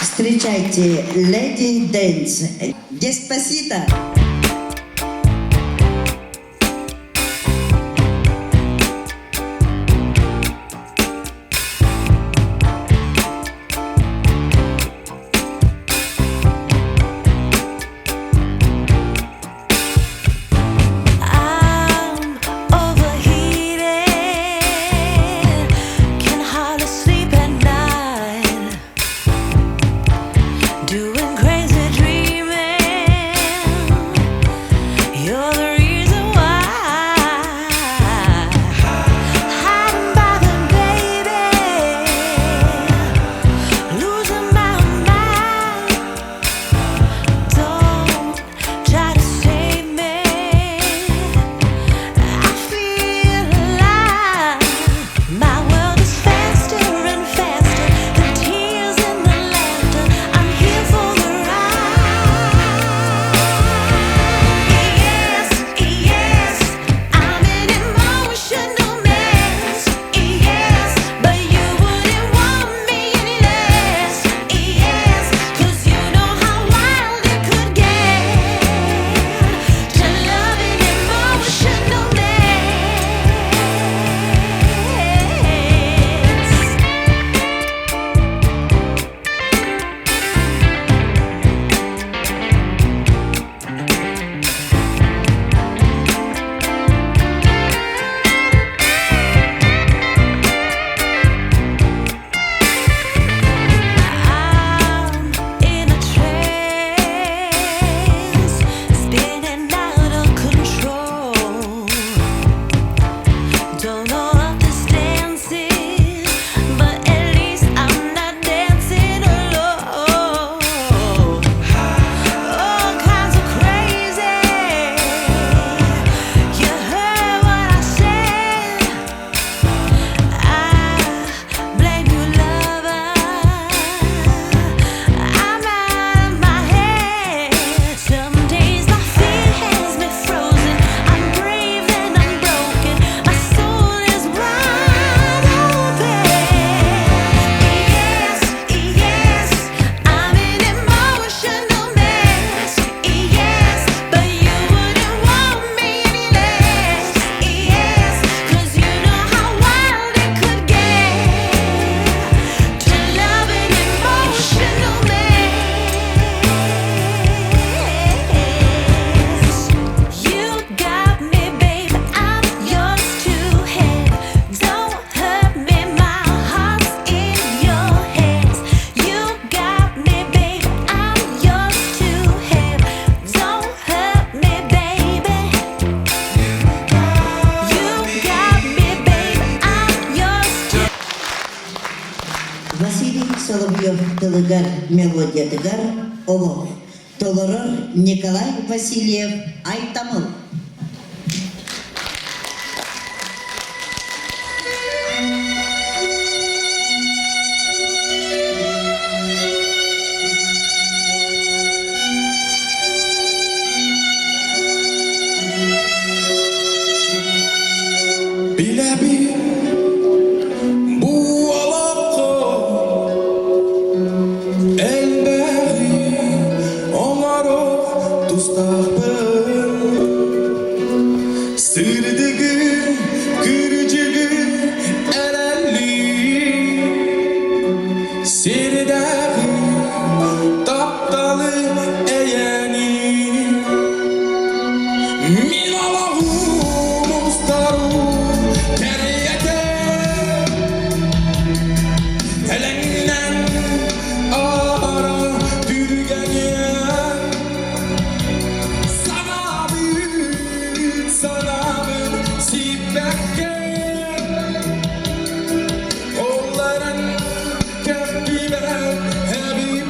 Встречайте Lady Dance. Деспасито. I'm overheated, can hardly sleep at night, doing crazy dreaming. тылыгар мелодиятыгар олох. Толорор Николай Васильев Айтамыл. Bilebi bu alakı elberi onaro tustahbın sırdıgı kırıcıgı erelli sirdağı taptalı eğeni min Allah'ım ustaru teriyete elenden ara dürgeye sana bir sipekke kolların kefkine Habibim.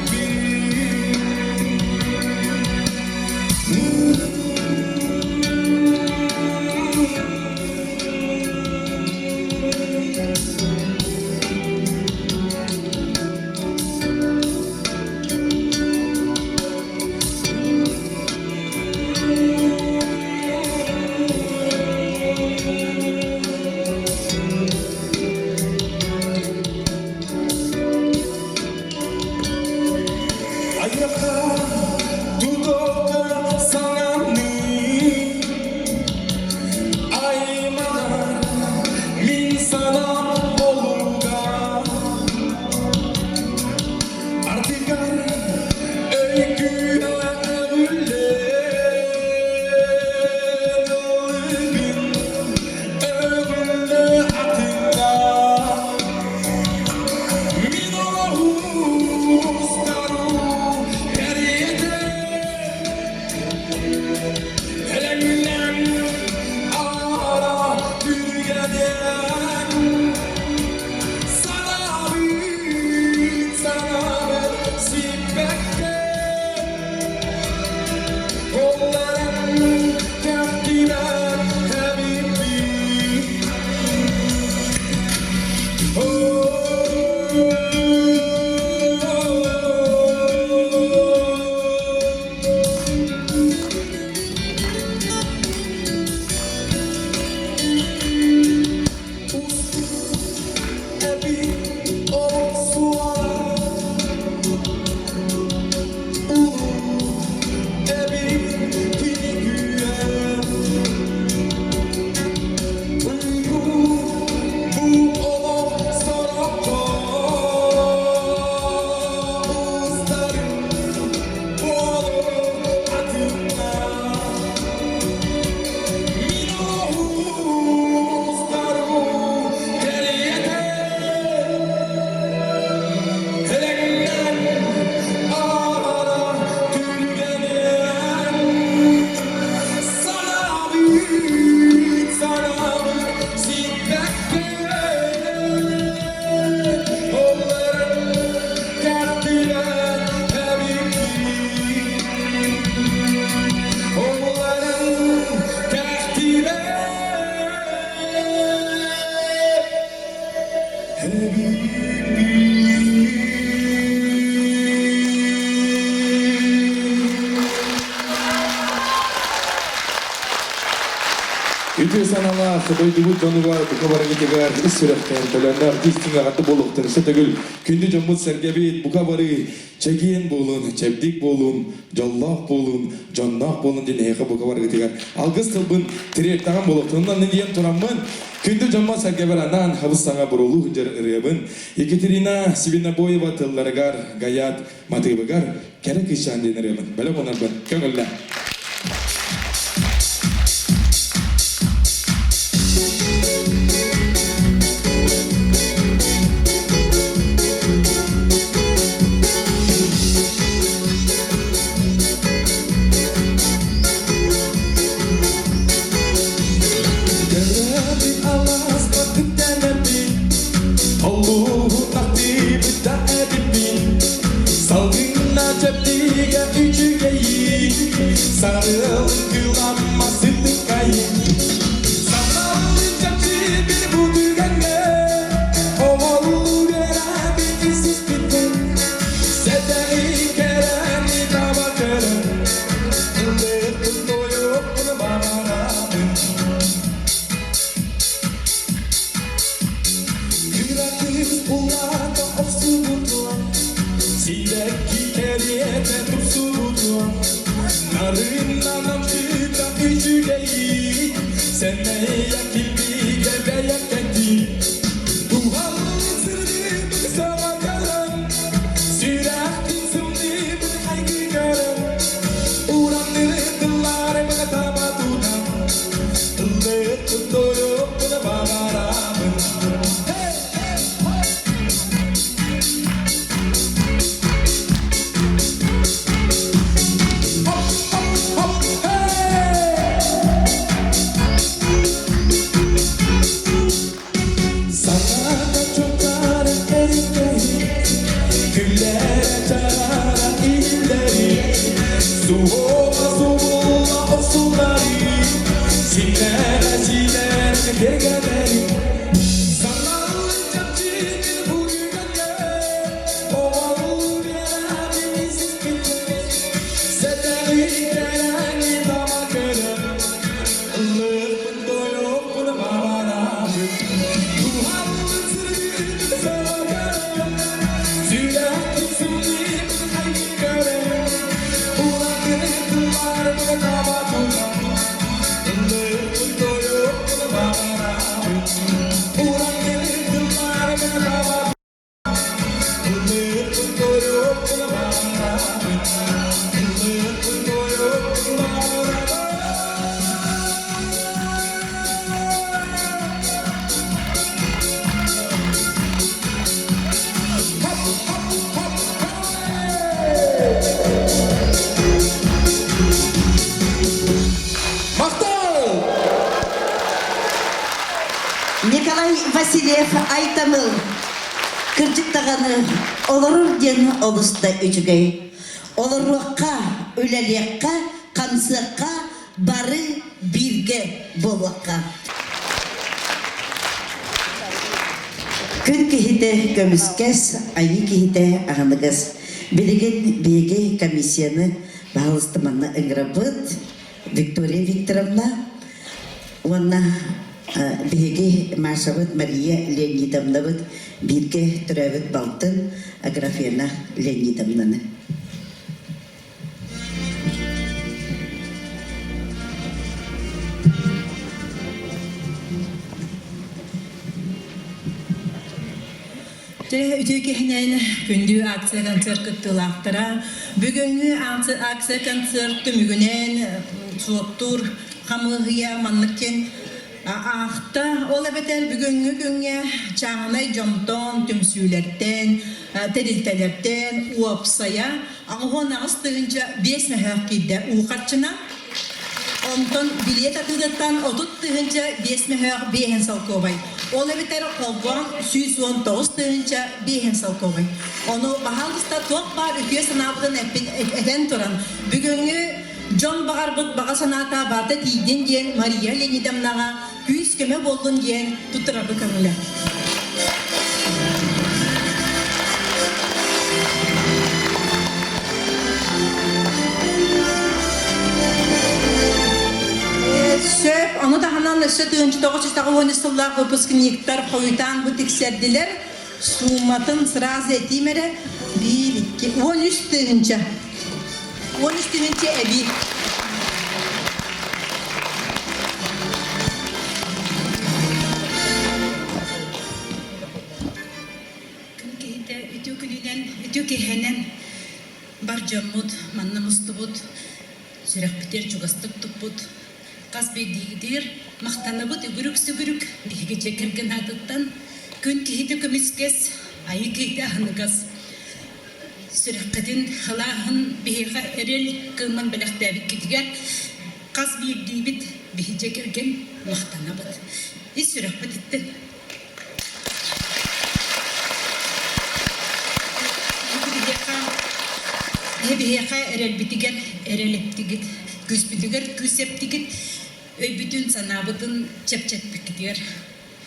Ayaka dudakta sanamni aymana min sana olurga artigar öyküye evülle ölbün övülle atınga min Allah'us karu teriyete elenden ara dürgeden sana bir sipekke kolların kefkine Habibim. Үтө санала хыбайдыбы жонугар букабара кетегар исүрөктен төлөнөр артистинга каты болуктыр сетегил күндү жоммут сергебит букабары чегиен болун чебдик болун жоллок болун жоннок болун дене эха букабара кетегар алгыс тылбын тирек таган болуктунан диен тураммын күндү жоммут сергебер анан хабысаңа бурулуу жер ырыбын Екатерина Сибинабоева тылларыгар гаят матыбыгар керек ишан денеребин белем онарбын көңүллө. Allah'u takdir da edin Sarıl kılanma sıddık kayın Sanalınca bir bu düğenle Oğul veren bir siz bitin Sederi kereni tabakarım Illıktın doyup bunu bağıramın Kırakız pullarda ofsu butuan Sideki keriyete tupsu butuan Narından çıta üçügeyi Seneye kilbi gebe yaketi Duhanın sırrı bu sana karım Sürekli sımdı bu haygı karım Uğrandırdılar bana tabadudan Illıktın doyup buna bağıramın Sana da çokar erikleri Güllere çağıran illeri Soğuma soğuma o suları Sinere sinere gergeleri Sanalınca çiğdir bu güvenle Oğul veren bir siz bitin Sederi kereni tabakarım Illıktın doyup bunu bağıramın Duhanın sırrı sana karım Sürekli sımdı bu haygı karım Uğrandırdılar bana tabadudan Illıktın doyup bunu bağıramın Uğrandırdılar bana tabadudan Illıktın doyup bunu bağıramın Illıktın doyup bunu bağıramın Maktal! Николай Васильев Айтамыл кыржыктаганы олорор ден олуста үчүгөй. Олоруакка, үлелиякка, камсыкка, бары бирге болуакка. Күн кихите көмүскес, айы кихите агыныгыз. Билеген беге комиссияны бағылыстыманна ыңырабыт Виктория Викторовна, онна беге Машавыт Мария Леонидовнавыт бирге түрәвіт балтын Аграфена Леонидовнаны. Ütükehinen gündü aksa konser kıttılaktara. Bugünkü aksa konser tümügünen suottur hamıhıya manlıkken ahta ola beter bugünkü günge çağınay jomton tümsülerden teriltelerden uapsaya ağın ağıstığınca besmehak gidde uğarçına ondan bilet atıdıktan otuttığınca besmehak behen salkovay. Ola biter kolban süs on toğustığınca behen salkovay. Onu bahalısda çok var ülke sınavdan eden turan. Bugünkü John Bagarbut baga sanata barda tiyden diyen Maria Lenidamnaga küs keme boldun diyen tutturabı kanıla. Söp, onu da hanan nöse tığınçı 990 yıllar выпускниктар koyutan bu tikserdiler. Sumatın sırazı etimere 1, 2, 13 tığınca. 13 tığınca evi. Kehite ütükünüden ütükehenen barcamut mannamustubut sürek biter çugastık tuput kasbe digidir maqtanabut ügürük sügürük dihge çekirgen adıttan gün kehite kömiskes ayı kehite ahınıgas sürek halahın bihiqa erel kılman belaktabit kitiger kasbe dibit bihi çekirgen maqtanabut is sürek bititten Hebi erel bitiger erel eptigit Күспүдүгер, күсептигит, өйбүтүн санабытын чеп-чеппикидер.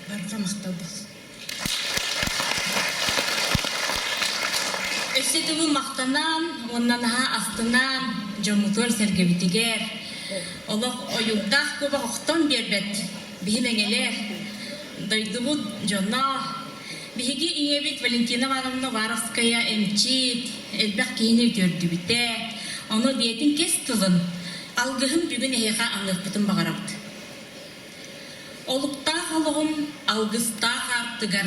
Барга мактал бол. Өссетүбү мактанан, оннан астынан жомутор сергебитигер. Олох оюлдах көбө оқтон бербет. Бихимеңелер. Дойдубу жона. Биһиги иебит Валентина Ивановна Варовская эмчит. Элбэх кийини өтөрдүбүтэ. Ону биетин кес тылын. Алгыһын бүгүн эһэха аңырпытын багарабыт. Олуктаах олугум алгыстаах артыгар.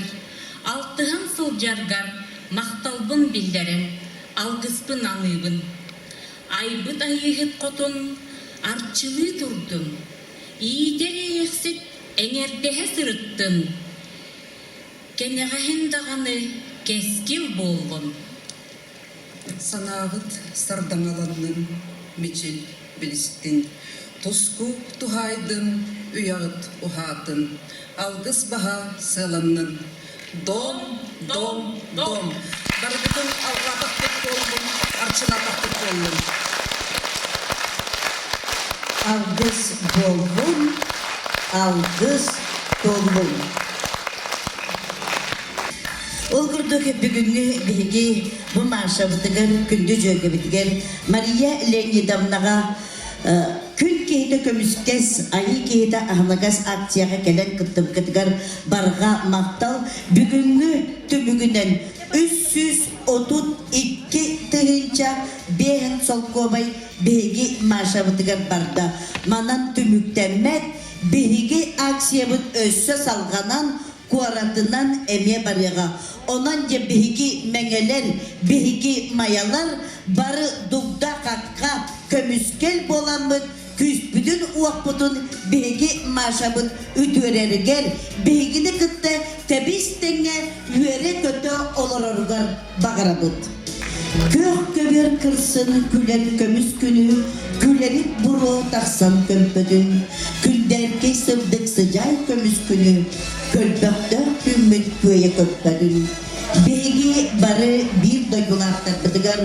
Алтыһын сылжаргар. Мақталбын билдерен. Алгыспын аңыйбын. Айбыт айыгыт котун. Арчылы турдун. Иидери ексит эңердеhe сырыттын. Кенеғахин дағаны кескил болғын. Санағыт сардаңаланның мечил білістін. Туску тухайдын, уяғыт ухатын. Алгыс баға сыланның. Дом, дом, дом. Барбытын алға тақтық болғын, арчына тақтық болғын. Algız bolgun, algız dolgun. Olgurduk bugünkü bilgi bu marşabıtıgar kündü jöge bitiger Maria Leonidovnaga kün kehide kömüskes ayı kehide ahnagas aktiyaga gelen kıttım kıtgar barga maktal bugünkü tümügünden 332 tığınca behen solkovay begi marşabıtıgar barda manan tümüktenmet begi aksiyabıt össe salganan kuaratından eme barıga onanca begi mengeler begi mayalar barı dugda kakka kömüskel bolanmıt küspüdün uakputun begi marşabıt ütöreriger begini kıtta tebistenge üere kötü olururgar bağırabıt. Kök köber kırsın külen kömüs günü, külerik buru taksan kömpödün, külderke sırdık sıcay kömüs günü, kölböktör tümmüt köye köppödün. Begi barı bir doygulartar bıdıgar,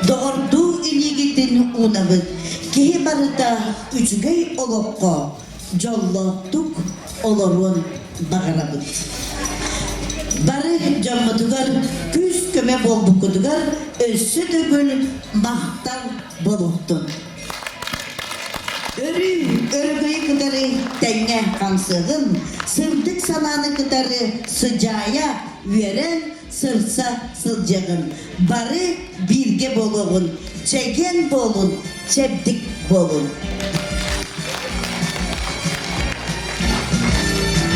doğurdu iligitin unabıt, kehi barı da üçgey olokko, jollottuk olorun bağırabıt. Barı cammadıgar, küs köme bol bukudugar, össü de böyle mahtal boluktun. Örgüyü kadarı tenge kansığın, sırdık sananı kadarı sıcaya veren sırsa sılcağın. Barı bilge boluğun, çeken bolun, çepdik bolun.